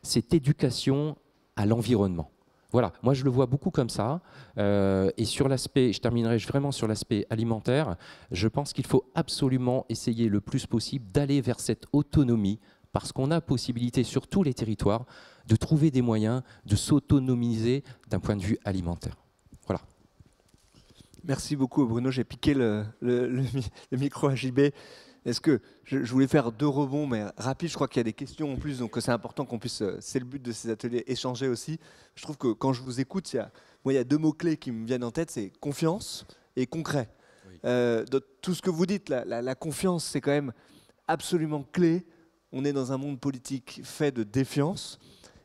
cette éducation à l'environnement. Voilà, moi je le vois beaucoup comme ça. Et sur l'aspect, je terminerai vraiment sur l'aspect alimentaire, je pense qu'il faut absolument essayer le plus possible d'aller vers cette autonomie, parce qu'on a possibilité sur tous les territoires de trouver des moyens de s'autonomiser d'un point de vue alimentaire. Voilà. Merci beaucoup Bruno, j'ai piqué le micro à JB. Est-ce que je voulais faire 2 rebonds, mais rapides. Je crois qu'il y a des questions en plus, donc c'est important qu'on puisse, c'est le but de ces ateliers, échanger aussi. Je trouve que quand je vous écoute, il y a 2 mots-clés qui me viennent en tête, c'est confiance et concret. Oui. Tout ce que vous dites, la confiance, c'est quand même absolument clé. On est dans un monde politique fait de défiance.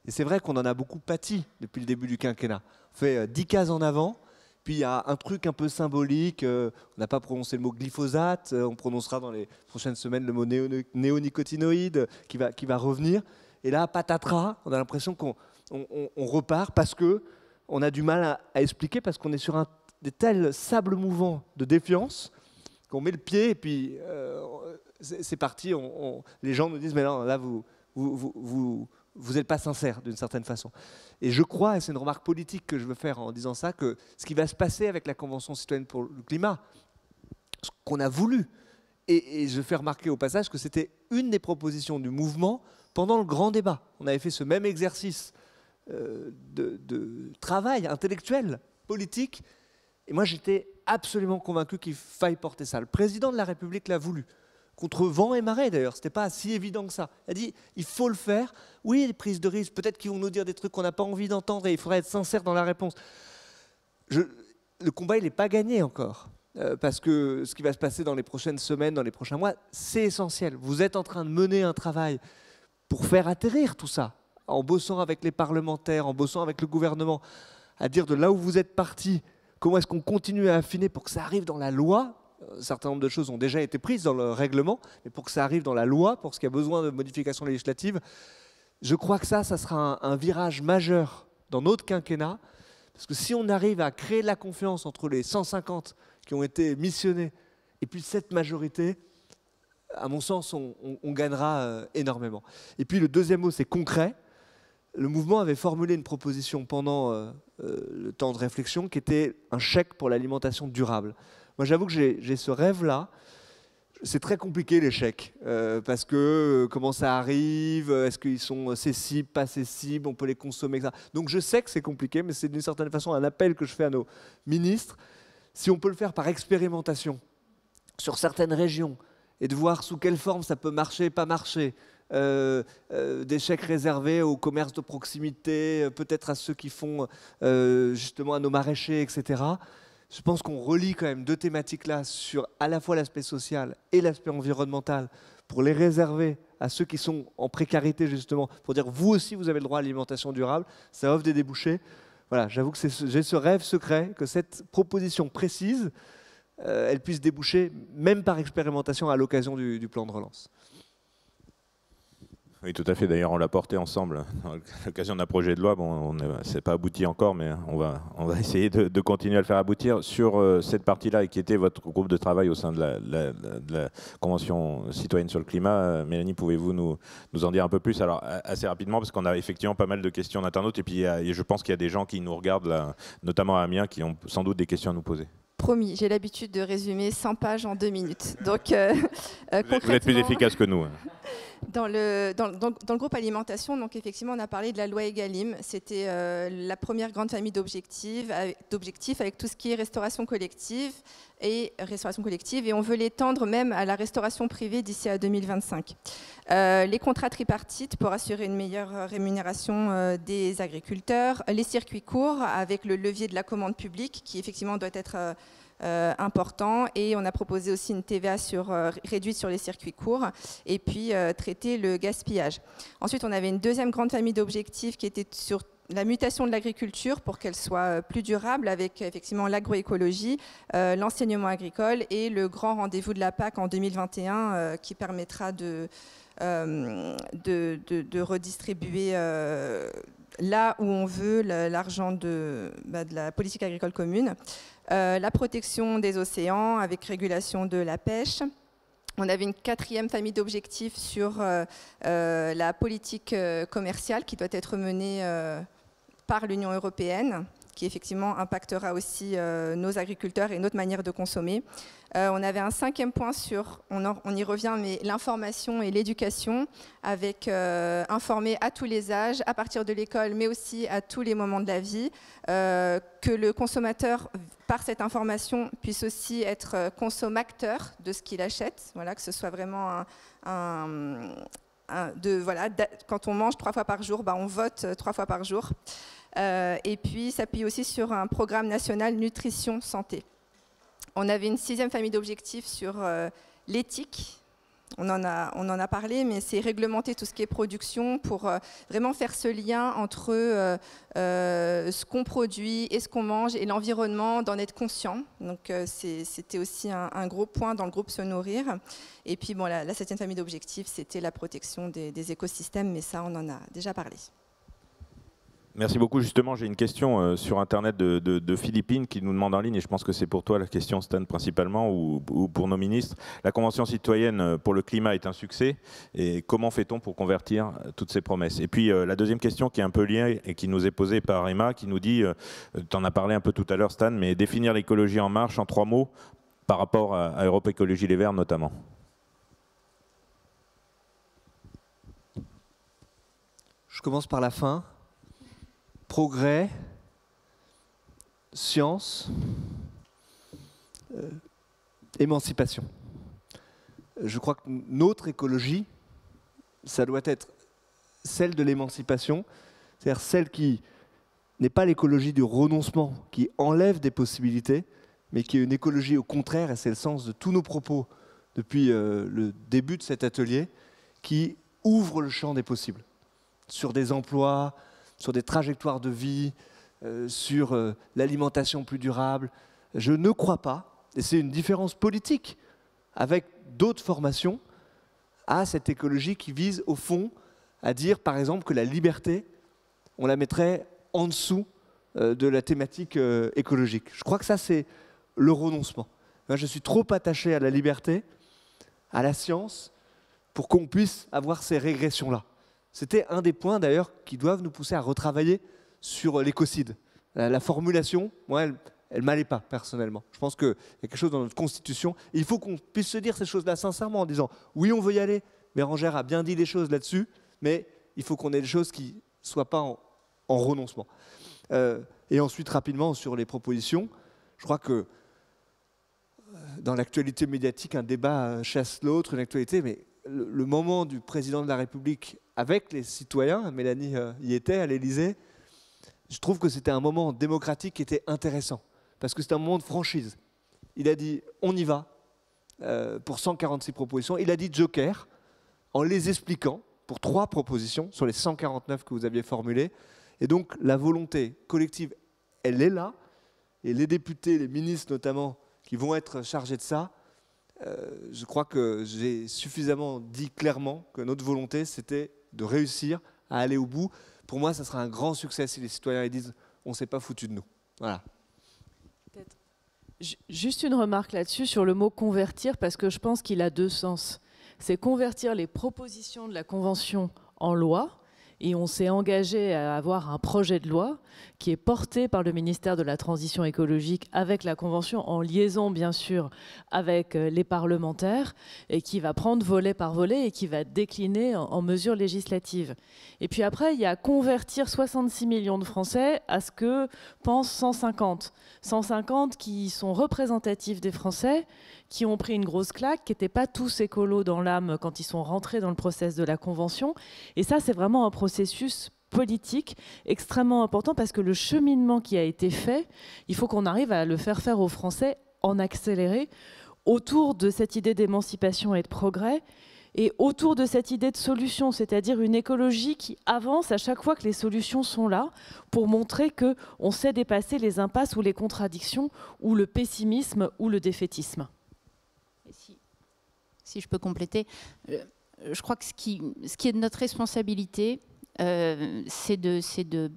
Et c'est vrai qu'on en a beaucoup pâti depuis le début du quinquennat. On fait 10 cases en avant. Puis il y a un truc un peu symbolique, on n'a pas prononcé le mot glyphosate, on prononcera dans les prochaines semaines le mot néonicotinoïde qui va revenir. Et là, patatras, on a l'impression qu'on repart parce qu'on a du mal à expliquer, parce qu'on est sur des tels sables mouvants de défiance qu'on met le pied et puis c'est parti. Les gens nous disent, mais non, là, vous n'êtes pas sincère d'une certaine façon. Et je crois, et c'est une remarque politique que je veux faire en disant ça, que ce qui va se passer avec la Convention citoyenne pour le climat, ce qu'on a voulu, et je fais remarquer au passage que c'était une des propositions du mouvement pendant le grand débat. On avait fait ce même exercice de travail intellectuel, politique, et moi j'étais absolument convaincu qu'il faille porter ça. Le président de la République l'a voulu. Contre vent et marée d'ailleurs, ce n'était pas si évident que ça. Il a dit, il faut le faire. Oui, les prises de risque, peut-être qu'ils vont nous dire des trucs qu'on n'a pas envie d'entendre et il faudrait être sincère dans la réponse. Le combat, il n'est pas gagné encore. Parce que ce qui va se passer dans les prochaines semaines, dans les prochains mois, c'est essentiel. Vous êtes en train de mener un travail pour faire atterrir tout ça, en bossant avec les parlementaires, en bossant avec le gouvernement, à dire de là où vous êtes partis, comment est-ce qu'on continue à affiner pour que ça arrive dans la loi. Un certain nombre de choses ont déjà été prises dans le règlement, mais pour que ça arrive dans la loi, pour ce qui a besoin de modifications législatives, je crois que ça sera un virage majeur dans notre quinquennat, parce que si on arrive à créer de la confiance entre les 150 qui ont été missionnés et puis cette majorité, à mon sens, on gagnera énormément. Et puis le deuxième mot, c'est concret. Le mouvement avait formulé une proposition pendant le temps de réflexion qui était un chèque pour l'alimentation durable. Moi, j'avoue que j'ai ce rêve-là. C'est très compliqué les chèques, parce que comment ça arrive, est-ce qu'ils sont cessibles, pas cessibles, on peut les consommer, etc. Donc je sais que c'est compliqué, mais c'est d'une certaine façon un appel que je fais à nos ministres. Si on peut le faire par expérimentation sur certaines régions et de voir sous quelle forme ça peut marcher, pas marcher, des chèques réservés aux commerces de proximité, peut-être à ceux qui font justement à nos maraîchers, etc. Je pense qu'on relie quand même deux thématiques là sur à la fois l'aspect social et l'aspect environnemental pour les réserver à ceux qui sont en précarité justement, pour dire vous aussi vous avez le droit à l'alimentation durable, ça offre des débouchés. Voilà, j'avoue que j'ai ce rêve secret que cette proposition précise, elle puisse déboucher même par expérimentation à l'occasion du plan de relance. Oui, tout à fait. D'ailleurs, on l'a porté ensemble à l'occasion d'un projet de loi. Bon, c'est pas abouti encore, mais on va essayer de continuer à le faire aboutir. Sur cette partie-là, et qui était votre groupe de travail au sein de la Convention citoyenne sur le climat, Mélanie, pouvez-vous nous en dire un peu plus? Alors, assez rapidement, parce qu'on a effectivement pas mal de questions d'internautes, et puis je pense qu'il y a des gens qui nous regardent, là, notamment à Amiens, qui ont sans doute des questions à nous poser. Promis, j'ai l'habitude de résumer 100 pages en 2 minutes. Donc, vous êtes plus efficace que nous. Dans le groupe alimentation, donc effectivement, on a parlé de la loi Egalim. C'était la première grande famille d'objectifs avec tout ce qui est restauration collective. Et on veut l'étendre même à la restauration privée d'ici à 2025. Les contrats tripartites pour assurer une meilleure rémunération des agriculteurs, les circuits courts avec le levier de la commande publique qui effectivement doit être important, et on a proposé aussi une TVA réduite sur les circuits courts, et puis traiter le gaspillage. Ensuite, on avait une deuxième grande famille d'objectifs qui était sur la mutation de l'agriculture pour qu'elle soit plus durable, avec effectivement l'agroécologie, l'enseignement agricole et le grand rendez-vous de la PAC en 2021 qui permettra de redistribuer là où on veut l'argent de la politique agricole commune. La protection des océans avec régulation de la pêche. On avait une quatrième famille d'objectifs sur la politique commerciale qui doit être menée par l'Union européenne, qui effectivement impactera aussi nos agriculteurs et notre manière de consommer. On avait un cinquième point sur, on y revient, mais l'information et l'éducation, avec informer à tous les âges, à partir de l'école, mais aussi à tous les moments de la vie, que le consommateur, par cette information, puisse aussi être consommateur de ce qu'il achète, voilà, que ce soit vraiment quand on mange 3 fois par jour, on vote 3 fois par jour. Et puis s'appuie aussi sur un programme national nutrition santé. On avait une 6e famille d'objectifs sur l'éthique. On en a parlé, mais c'est réglementer tout ce qui est production pour vraiment faire ce lien entre ce qu'on produit et ce qu'on mange et l'environnement, d'en être conscient. Donc c'était aussi un gros point dans le groupe Se Nourrir. Et puis bon, la 7e famille d'objectifs, c'était la protection des écosystèmes, mais ça, on en a déjà parlé. Merci beaucoup. Justement, j'ai une question sur Internet de Philippine qui nous demande en ligne, et je pense que c'est pour toi la question, Stan, principalement, ou pour nos ministres. La Convention citoyenne pour le climat est un succès, et comment fait-on pour convertir toutes ces promesses? Et puis, la deuxième question qui est un peu liée et qui nous est posée par Emma, qui nous dit, tu en as parlé un peu tout à l'heure, Stan, mais définir l'écologie en marche en 3 mots par rapport à Europe Écologie Les Verts notamment. Je commence par la fin. Progrès, science, émancipation. Je crois que notre écologie, ça doit être celle de l'émancipation, c'est-à-dire celle qui n'est pas l'écologie du renoncement, qui enlève des possibilités, mais qui est une écologie au contraire, et c'est le sens de tous nos propos depuis le début de cet atelier, qui ouvre le champ des possibles, sur des emplois, sur des trajectoires de vie, sur l'alimentation plus durable. Je ne crois pas, et c'est une différence politique avec d'autres formations, à cette écologie qui vise au fond à dire par exemple que la liberté, on la mettrait en dessous de la thématique écologique. Je crois que ça c'est le renoncement. Moi, je suis trop attaché à la liberté, à la science, pour qu'on puisse avoir ces régressions-là. C'était un des points d'ailleurs qui doivent nous pousser à retravailler sur l'écocide. La formulation, moi, elle m'allait pas personnellement. Je pense qu'il y a quelque chose dans notre constitution. Il faut qu'on puisse se dire ces choses-là sincèrement en disant oui, on veut y aller. Bérengère a bien dit les choses là-dessus, mais il faut qu'on ait des choses qui ne soient pas en renoncement. Et ensuite, rapidement, sur les propositions, je crois que dans l'actualité médiatique, un débat chasse l'autre, une actualité, mais le moment du président de la République avec les citoyens, Mélanie y était à l'Élysée, je trouve que c'était un moment démocratique qui était intéressant, parce que c'était un moment de franchise. Il a dit on y va, pour 146 propositions. Il a dit joker, en les expliquant, pour 3 propositions sur les 149 que vous aviez formulées. Et donc la volonté collective, elle est là, et les députés, les ministres notamment, qui vont être chargés de ça, je crois que j'ai suffisamment dit clairement que notre volonté, c'était de réussir à aller au bout. Pour moi, ça sera un grand succès si les citoyens ils disent « on ne s'est pas foutu de nous ». Voilà. Juste une remarque là-dessus sur le mot « convertir » parce que je pense qu'il a 2 sens. C'est convertir les propositions de la Convention en loi. Et on s'est engagé à avoir un projet de loi qui est porté par le ministère de la Transition écologique avec la Convention, en liaison bien sûr avec les parlementaires, et qui va prendre volet par volet et qui va décliner en mesures législatives. Et puis après, il y a convertir 66 millions de Français à ce que pensent 150. 150 qui sont représentatifs des Français, qui ont pris une grosse claque, qui n'étaient pas tous écolos dans l'âme quand ils sont rentrés dans le process de la Convention. Et ça, c'est vraiment un processus politique extrêmement important parce que le cheminement qui a été fait, il faut qu'on arrive à le faire aux Français en accéléré autour de cette idée d'émancipation et de progrès et autour de cette idée de solution, c'est-à-dire une écologie qui avance à chaque fois que les solutions sont là pour montrer qu'on sait dépasser les impasses ou les contradictions ou le pessimisme ou le défaitisme. Si je peux compléter, je crois que ce qui est de notre responsabilité, c'est de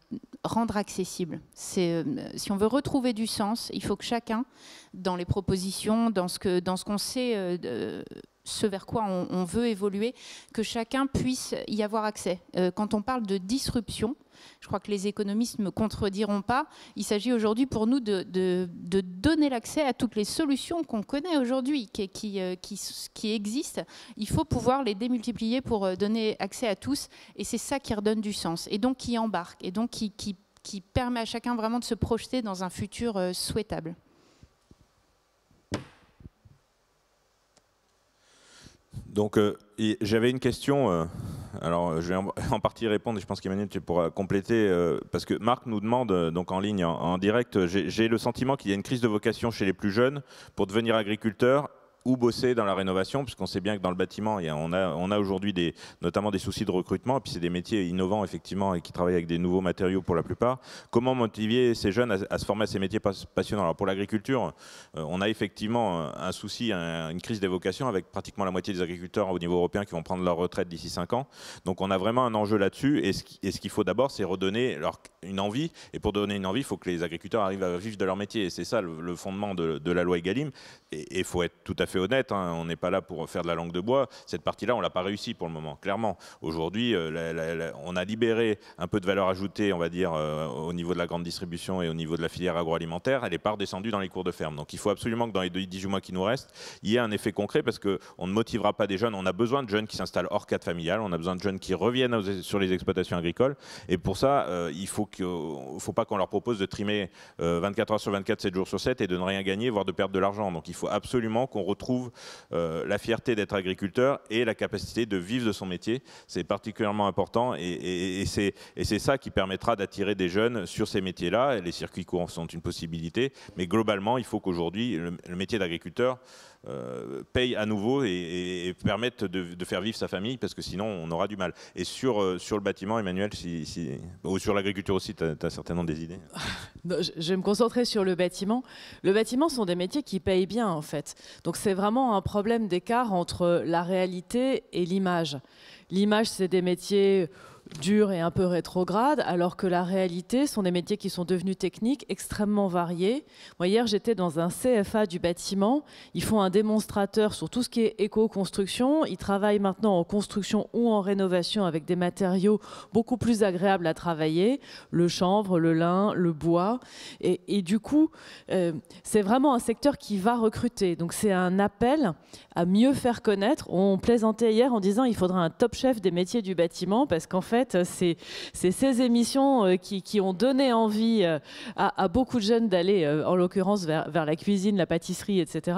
rendre accessible. Si on veut retrouver du sens, il faut que chacun, dans les propositions, dans ce qu'on sait, ce vers quoi on veut évoluer, que chacun puisse y avoir accès. Quand on parle de disruption, je crois que les économistes ne me contrediront pas, il s'agit aujourd'hui pour nous de donner l'accès à toutes les solutions qu'on connaît aujourd'hui, qui existent. Il faut pouvoir les démultiplier pour donner accès à tous, et c'est ça qui redonne du sens, et donc qui embarque, et donc qui permet à chacun vraiment de se projeter dans un futur souhaitable. Donc, j'avais une question, alors je vais en partie répondre, et je pense qu'Emmanuel, tu pourras compléter, parce que Marc nous demande, donc en ligne, en direct, j'ai le sentiment qu'il y a une crise de vocation chez les plus jeunes pour devenir agriculteur ou bosser dans la rénovation, puisqu'on sait bien que dans le bâtiment, on a aujourd'hui notamment des soucis de recrutement, et puis c'est des métiers innovants, effectivement, et qui travaillent avec des nouveaux matériaux pour la plupart. Comment motiver ces jeunes à se former à ces métiers passionnants? Alors pour l'agriculture, on a effectivement un souci, une crise des vocations, avec pratiquement la moitié des agriculteurs au niveau européen qui vont prendre leur retraite d'ici 5 ans. Donc on a vraiment un enjeu là-dessus, et ce qu'il faut d'abord, c'est redonner une envie, et pour donner une envie, il faut que les agriculteurs arrivent à vivre de leur métier, et c'est ça le fondement de la loi Egalim, et il faut être tout à fait honnête, hein, on n'est pas là pour faire de la langue de bois. Cette partie-là, on l'a pas réussi pour le moment, clairement. Aujourd'hui, on a libéré un peu de valeur ajoutée, on va dire, au niveau de la grande distribution et au niveau de la filière agroalimentaire. Elle n'est pas redescendue dans les cours de ferme. Donc il faut absolument que dans les 18 mois qui nous restent, il y ait un effet concret, parce qu'on ne motivera pas des jeunes. On a besoin de jeunes qui s'installent hors cadre familial. On a besoin de jeunes qui reviennent sur les exploitations agricoles. Et pour ça, il ne faut pas qu'on leur propose de trimer 24 heures sur 24, 7 jours sur 7 et de ne rien gagner, voire de perdre de l'argent. Donc il faut absolument qu'on retrouve la fierté d'être agriculteur et la capacité de vivre de son métier. C'est particulièrement important, et c'est ça qui permettra d'attirer des jeunes sur ces métiers-là. Les circuits courts sont une possibilité, mais globalement, il faut qu'aujourd'hui, le métier d'agriculteur paye à nouveau et permette de faire vivre sa famille, parce que sinon on aura du mal. Et sur le bâtiment, Emmanuel, ou sur l'agriculture aussi, tu as certainement des idées. Je vais me concentrer sur le bâtiment. Le bâtiment sont des métiers qui payent bien, en fait. Donc c'est vraiment un problème d'écart entre la réalité et l'image. L'image, c'est des métiers durs et un peu rétrogrades, alors que la réalité sont des métiers qui sont devenus techniques, extrêmement variés. Moi, hier, j'étais dans un CFA du bâtiment. Ils font un démonstrateur sur tout ce qui est éco-construction. Ils travaillent maintenant en construction ou en rénovation avec des matériaux beaucoup plus agréables à travailler, le chanvre, le lin, le bois. Et du coup, c'est vraiment un secteur qui va recruter. Donc, c'est un appel à mieux faire connaître. On plaisantait hier en disant qu'il faudra un top chef des métiers du bâtiment, parce qu'en fait, c'est ces émissions qui ont donné envie à beaucoup de jeunes d'aller, en l'occurrence, vers la cuisine, la pâtisserie, etc.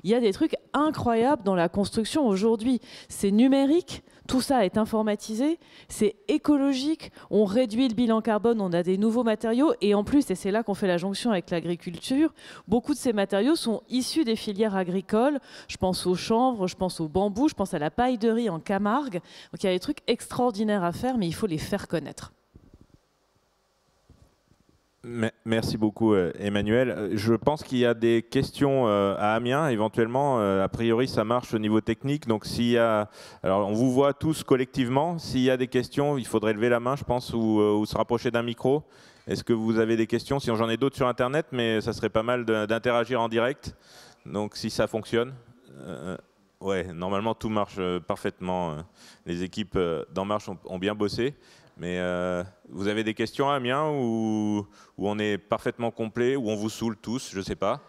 Il y a des trucs incroyables dans la construction aujourd'hui. C'est numérique, tout ça est informatisé, c'est écologique, on réduit le bilan carbone, on a des nouveaux matériaux, et en plus, et c'est là qu'on fait la jonction avec l'agriculture, beaucoup de ces matériaux sont issus des filières agricoles. Je pense au chanvre, je pense au bambou, je pense à la paille de riz en Camargue. Donc il y a des trucs extraordinaires à faire, mais il faut les faire connaître. Merci beaucoup Emmanuel. Je pense qu'il y a des questions à Amiens éventuellement. A priori ça marche au niveau technique. Donc s'il y a, alors on vous voit tous collectivement. S'il y a des questions, il faudrait lever la main, je pense, ou se rapprocher d'un micro. Est-ce que vous avez des questions? Si j'en ai d'autres sur Internet, mais ça serait pas mal d'interagir en direct. Donc si ça fonctionne. Ouais, normalement tout marche parfaitement. Les équipes d'En Marche ont bien bossé. Mais vous avez des questions à Amiens où on est parfaitement complet, où on vous saoule tous, je ne sais pas.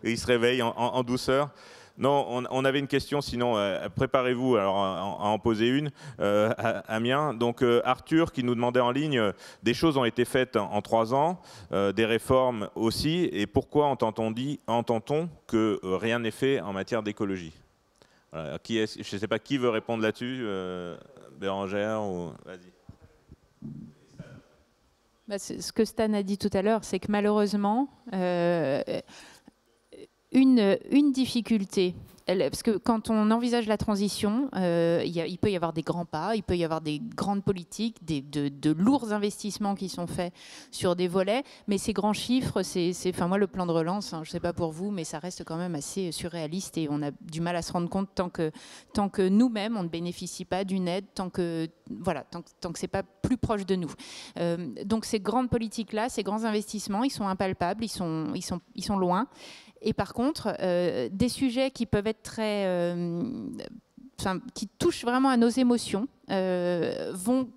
Il se réveille en douceur. Non, on avait une question, sinon préparez-vous alors, à en poser une. Amiens, donc Arthur qui nous demandait en ligne, des choses ont été faites en 3 ans, des réformes aussi, et pourquoi entend-on que rien n'est fait en matière d'écologie? Voilà, je ne sais pas qui veut répondre là-dessus, Bérangère ou... Vas-y. Bah, ce que Stan a dit tout à l'heure, c'est que malheureusement, une difficulté, parce que quand on envisage la transition, il peut y avoir des grands pas, il peut y avoir des grandes politiques, de lourds investissements qui sont faits sur des volets, mais ces grands chiffres, enfin moi le plan de relance, hein, je ne sais pas pour vous, mais ça reste quand même assez surréaliste et on a du mal à se rendre compte tant que nous-mêmes on ne bénéficie pas d'une aide, tant que c'est pas plus proche de nous. Donc ces grandes politiques-là, ces grands investissements, ils sont impalpables, ils sont loin. Et par contre, des sujets qui peuvent être qui touchent vraiment à nos émotions, vont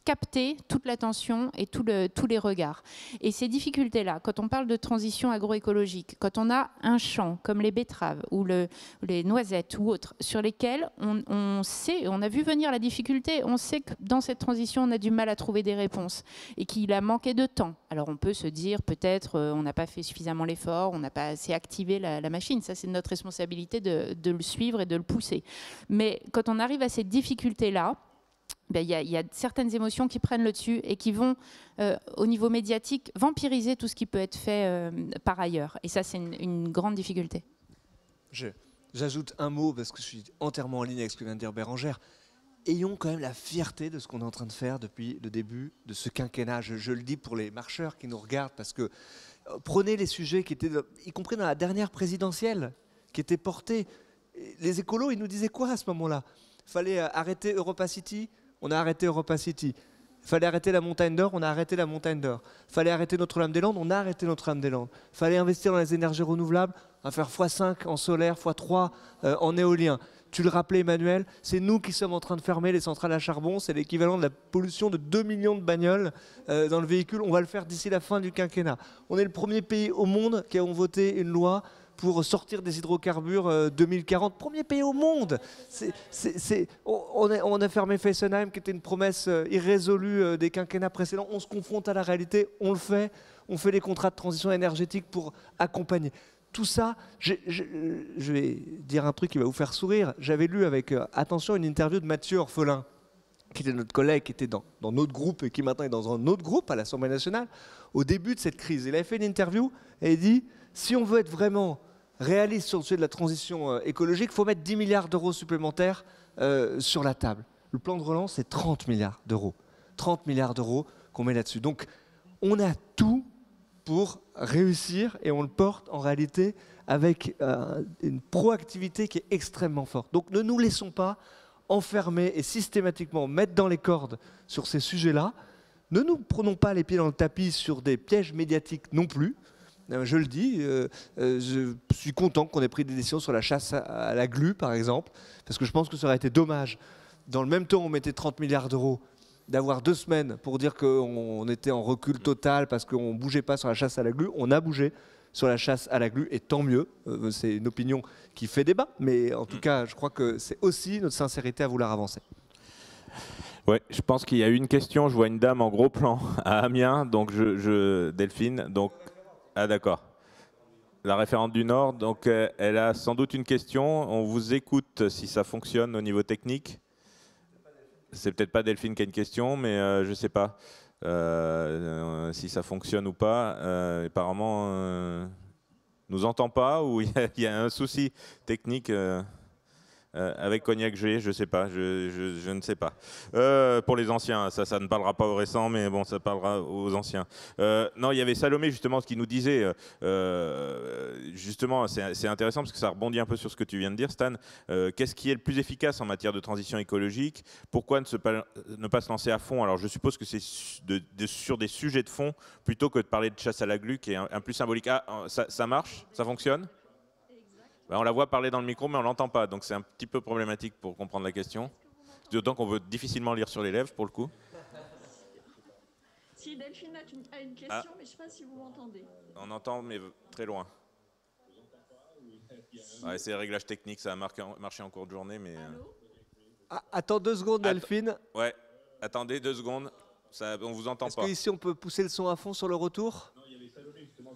capter toute l'attention et tous les regards. Et ces difficultés-là, quand on parle de transition agroécologique, quand on a un champ comme les betteraves ou les noisettes ou autres, sur lesquels on sait, on a vu venir la difficulté, on sait que dans cette transition, on a du mal à trouver des réponses et qu'il a manqué de temps. Alors on peut se dire peut-être on n'a pas fait suffisamment l'effort, on n'a pas assez activé la machine. Ça, c'est notre responsabilité de le suivre et de le pousser. Mais quand on arrive à ces difficultés-là, il y a certaines émotions qui prennent le dessus et qui vont, au niveau médiatique, vampiriser tout ce qui peut être fait par ailleurs. Et ça, c'est une grande difficulté. J'ajoute un mot, parce que je suis entièrement en ligne avec ce que vient de dire Bérangère. Ayons quand même la fierté de ce qu'on est en train de faire depuis le début de ce quinquennat. Je le dis pour les marcheurs qui nous regardent, parce que prenez les sujets qui étaient, y compris dans la dernière présidentielle, qui étaient portés. Les écolos, ils nous disaient quoi à ce moment-là? Il fallait arrêter Europa City. On a arrêté Europa City. Il fallait arrêter la Montagne d'Or, on a arrêté la Montagne d'Or. Il fallait arrêter Notre-Dame-des-Landes, on a arrêté Notre-Dame-des-Landes. Il fallait investir dans les énergies renouvelables, à faire x5 en solaire, x3 en éolien. Tu le rappelais Emmanuel, c'est nous qui sommes en train de fermer les centrales à charbon, c'est l'équivalent de la pollution de 2 millions de bagnoles dans le véhicule. On va le faire d'ici la fin du quinquennat. On est le premier pays au monde qui a voté une loi pour sortir des hydrocarbures 2040. Premier pays au monde. On a fermé Fessenheim, qui était une promesse irrésolue des quinquennats précédents. On se confronte à la réalité, on le fait. On fait les contrats de transition énergétique pour accompagner. Tout ça, je vais dire un truc qui va vous faire sourire. J'avais lu avec attention une interview de Mathieu Orphelin, qui était notre collègue, qui était dans notre groupe et qui maintenant est dans un autre groupe à l'Assemblée nationale, au début de cette crise. Il avait fait une interview et il dit, si on veut être vraiment réaliste sur le sujet de la transition écologique, il faut mettre 10 milliards d'euros supplémentaires sur la table. Le plan de relance, c'est 30 milliards d'euros. 30 milliards d'euros qu'on met là-dessus. Donc, on a tout pour réussir et on le porte en réalité avec une proactivité qui est extrêmement forte. Donc, ne nous laissons pas enfermer et systématiquement mettre dans les cordes sur ces sujets-là. Ne nous prenons pas les pieds dans le tapis sur des pièges médiatiques non plus. Je le dis, je suis content qu'on ait pris des décisions sur la chasse à la glu, par exemple, parce que je pense que ça aurait été dommage. Dans le même temps, on mettait 30 milliards d'euros, d'avoir 2 semaines pour dire qu'on était en recul total parce qu'on ne bougeait pas sur la chasse à la glu. On a bougé sur la chasse à la glu, et tant mieux. C'est une opinion qui fait débat, mais en tout cas, je crois que c'est aussi notre sincérité à vouloir avancer. Ouais, je pense qu'il y a eu une question. Je vois une dame en gros plan à Amiens, donc Delphine. Donc, ah d'accord. La référente du Nord, donc elle a sans doute une question. On vous écoute si ça fonctionne au niveau technique. C'est peut-être pas Delphine qui a une question, mais je ne sais pas si ça fonctionne ou pas. Apparemment, nous entend pas, ou il y a un souci technique. Avec Cognac G, je sais pas, je ne sais pas. Pour les anciens, ça ne parlera pas aux récents, mais bon, ça parlera aux anciens. Non, il y avait Salomé justement, ce qui nous disait, justement, c'est intéressant parce que ça rebondit un peu sur ce que tu viens de dire, Stan. Qu'est-ce qui est le plus efficace en matière de transition écologique? Pourquoi ne pas se lancer à fond? Alors, je suppose que c'est sur des sujets de fond plutôt que de parler de chasse à la glu, qui est un plus symbolique. Ah, ça marche? Ça fonctionne? On la voit parler dans le micro, mais on ne l'entend pas, donc c'est un petit peu problématique pour comprendre la question. D'autant qu'on veut difficilement lire sur les lèvres, pour le coup. Si Delphine a une question, mais je ne sais pas si vous m'entendez. On entend, mais très loin. Ouais, c'est les réglages techniques, ça a marché en cours de journée, mais... Attends 2 secondes, Delphine. Ouais, attendez 2 secondes, on ne vous entend pas. Est-ce qu'ici, on peut pousser le son à fond sur le retour?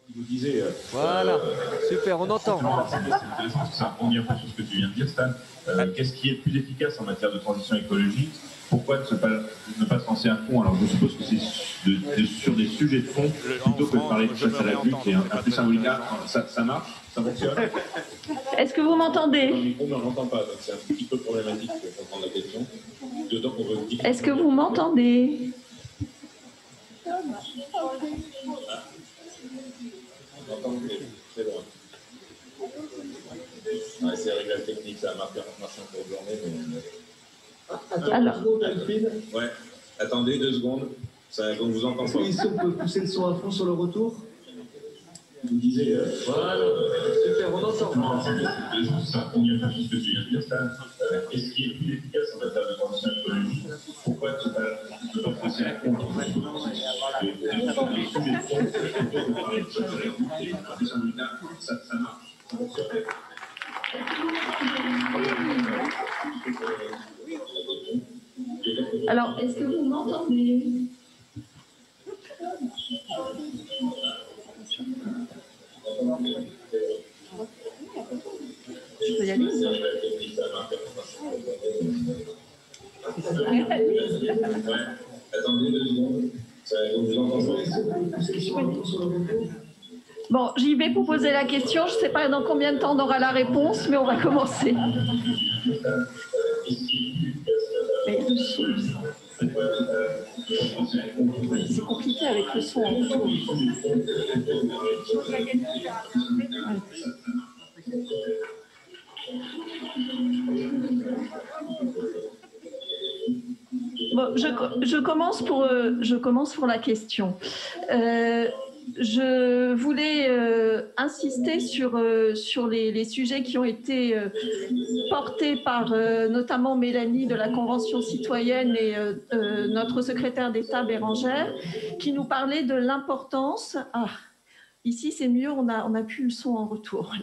Qui vous disait, voilà, super, on entend. C'est intéressant parce que ça rebondit un peu sur ce que tu viens de dire, Stan. Qu'est-ce qui est le plus efficace en matière de transition écologique? Pourquoi ne pas se lancer à fond? Alors je suppose que c'est sur des sujets de fond plutôt que de parler de chasse à la glu, qui est un peu symbolique. Ça marche? Ça fonctionne? Est-ce que vous m'entendez? Dans le micro, mais on n'entend pas, donc c'est un petit peu problématique pour comprendre la question. Est-ce que vous m'entendez? C'est loin. Ouais, c'est réglages techniques, ça a marché en cours de journée. Mais... Alors, ouais, attendez 2 secondes, on vous entend pas. Ici, on peut pousser le son à fond sur le retour? Vous disiez... voilà, super, on entend. Ça rebondit un peu sur ce que tu viens de dire, Stan. Qu'est-ce qui est le plus efficace en matière de transition écologique? Pourquoi ne pas passer à compte ça marche? Alors, est-ce que vous m'entendez? Je peux y aller? Attendez 2 secondes. On vous entend pas. Bon, j'y vais pour poser la question. Je ne sais pas dans combien de temps on aura la réponse, mais on va commencer. C'est compliqué avec le son en dessous. Bon, je commence pour la question. Je voulais insister sur les sujets qui ont été portés par notamment Mélanie de la Convention citoyenne et notre secrétaire d'État Bérangère, qui nous parlait de l'importance... Ici, c'est mieux, on a plus le son en retour.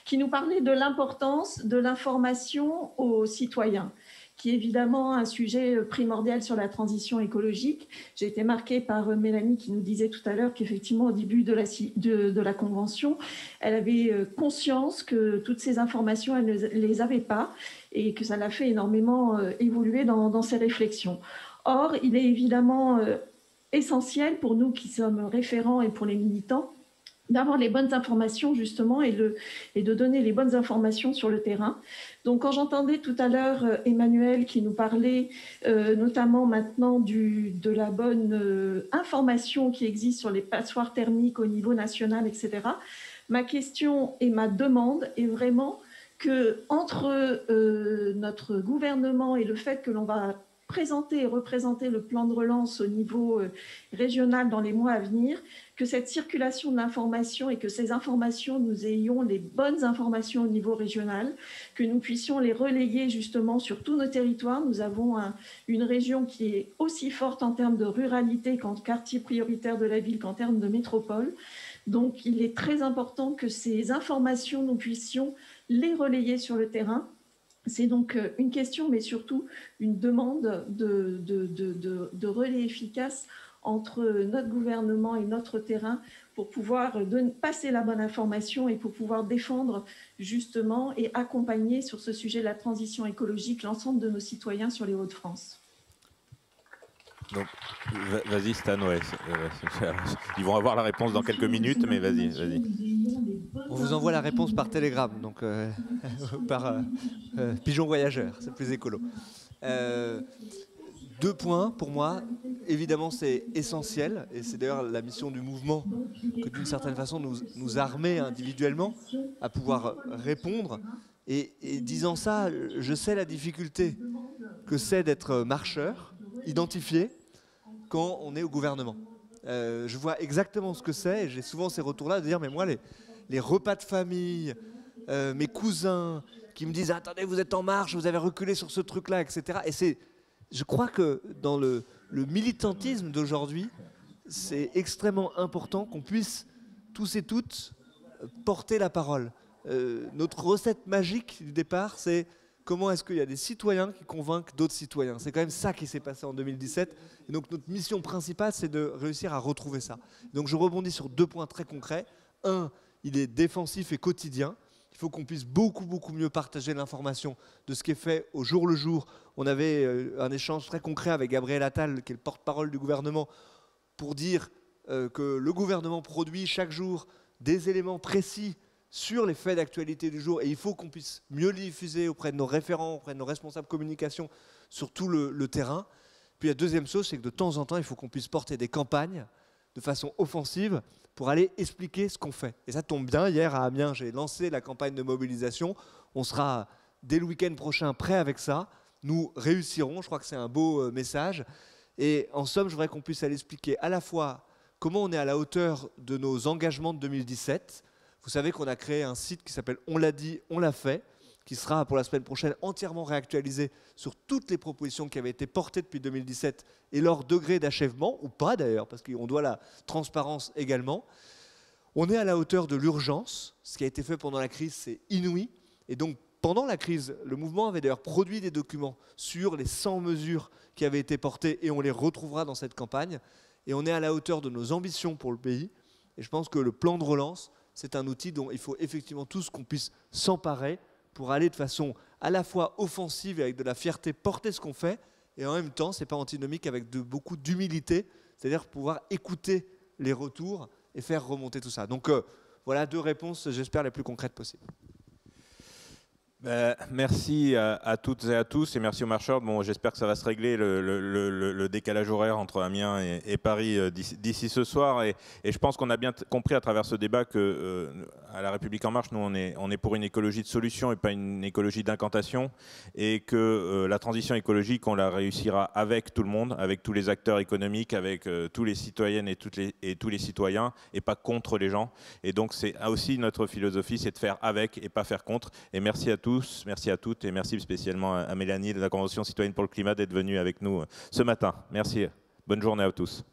Qui nous parlait de l'importance de l'information aux citoyens, qui est évidemment un sujet primordial sur la transition écologique. J'ai été marquée par Mélanie qui nous disait tout à l'heure qu'effectivement, au début de la Convention, elle avait conscience que toutes ces informations, elle ne les avait pas et que ça l'a fait énormément évoluer dans ses réflexions. Or, il est évidemment essentiel pour nous qui sommes référents et pour les militants d'avoir les bonnes informations justement et de donner les bonnes informations sur le terrain. Donc quand j'entendais tout à l'heure Emmanuel qui nous parlait notamment maintenant de la bonne information qui existe sur les passoires thermiques au niveau national, etc., ma question et ma demande est vraiment qu'entre notre gouvernement et le fait que l'on va présenter et représenter le plan de relance au niveau régional dans les mois à venir, que cette circulation de l'information et que ces informations, nous ayons les bonnes informations au niveau régional, que nous puissions les relayer justement sur tous nos territoires. Nous avons une région qui est aussi forte en termes de ruralité qu'en quartier prioritaire de la ville qu'en termes de métropole. Donc il est très important que ces informations, nous puissions les relayer sur le terrain. C'est donc une question, mais surtout une demande de relais efficace entre notre gouvernement et notre terrain pour pouvoir passer la bonne information et pour pouvoir défendre justement et accompagner sur ce sujet de la transition écologique l'ensemble de nos citoyens sur les Hauts-de-France. Donc, vas-y Stan, ouais. Ils vont avoir la réponse dans quelques minutes, mais vas-y. On vous envoie la réponse par télégramme, donc par pigeon voyageur, c'est plus écolo. 2 points pour moi, évidemment c'est essentiel, et c'est d'ailleurs la mission du mouvement que d'une certaine façon nous armer individuellement à pouvoir répondre. Et disant ça, je sais la difficulté que c'est d'être marcheur, identifié, quand on est au gouvernement. Je vois exactement ce que c'est, et j'ai souvent ces retours-là de dire, mais moi, les repas de famille, mes cousins qui me disent, attendez, vous êtes en marche, vous avez reculé sur ce truc-là, etc. Et je crois que dans le militantisme d'aujourd'hui, c'est extrêmement important qu'on puisse tous et toutes porter la parole. Notre recette magique du départ, c'est comment est-ce qu'il y a des citoyens qui convainquent d'autres citoyens. C'est quand même ça qui s'est passé en 2017. Et donc notre mission principale, c'est de réussir à retrouver ça. Donc je rebondis sur 2 points très concrets. 1, il est défensif et quotidien. Il faut qu'on puisse beaucoup mieux partager l'information de ce qui est fait au jour le jour. On avait un échange très concret avec Gabriel Attal, qui est le porte-parole du gouvernement, pour dire que le gouvernement produit chaque jour des éléments précis sur les faits d'actualité du jour, et il faut qu'on puisse mieux les diffuser auprès de nos référents, auprès de nos responsables communication sur tout le terrain. Puis la deuxième chose, c'est que de temps en temps, il faut qu'on puisse porter des campagnes de façon offensive pour aller expliquer ce qu'on fait. Et ça tombe bien, hier à Amiens, j'ai lancé la campagne de mobilisation. On sera dès le week-end prochain prêt avec ça. Nous réussirons, je crois que c'est un beau message. Et en somme, je voudrais qu'on puisse aller expliquer à la fois comment on est à la hauteur de nos engagements de 2017. Vous savez qu'on a créé un site qui s'appelle On l'a dit, on l'a fait, qui sera pour la semaine prochaine entièrement réactualisé sur toutes les propositions qui avaient été portées depuis 2017 et leur degré d'achèvement, ou pas d'ailleurs, parce qu'on doit la transparence également. On est à la hauteur de l'urgence. Ce qui a été fait pendant la crise, c'est inouï. Et donc, pendant la crise, le mouvement avait d'ailleurs produit des documents sur les 100 mesures qui avaient été portées, et on les retrouvera dans cette campagne. Et on est à la hauteur de nos ambitions pour le pays. Et je pense que le plan de relance, c'est un outil dont il faut effectivement tous qu'on puisse s'emparer pour aller de façon à la fois offensive et avec de la fierté porter ce qu'on fait, et en même temps, ce n'est pas antinomique avec beaucoup d'humilité, c'est-à-dire pouvoir écouter les retours et faire remonter tout ça. Donc voilà 2 réponses, j'espère, les plus concrètes possibles. Merci à toutes et à tous, et merci aux marcheurs. Bon, j'espère que ça va se régler le décalage horaire entre Amiens et Paris d'ici ce soir. Et je pense qu'on a bien compris à travers ce débat que à La République En Marche, nous on est pour une écologie de solution et pas une écologie d'incantation, et que la transition écologique, on la réussira avec tout le monde, avec tous les acteurs économiques, avec tous les citoyennes et tous les citoyens, et pas contre les gens. Et donc c'est aussi notre philosophie, c'est de faire avec et pas faire contre. Et merci à tous. Merci à toutes, et merci spécialement à Mélanie de la Convention citoyenne pour le climat d'être venue avec nous ce matin. Merci. Bonne journée à tous.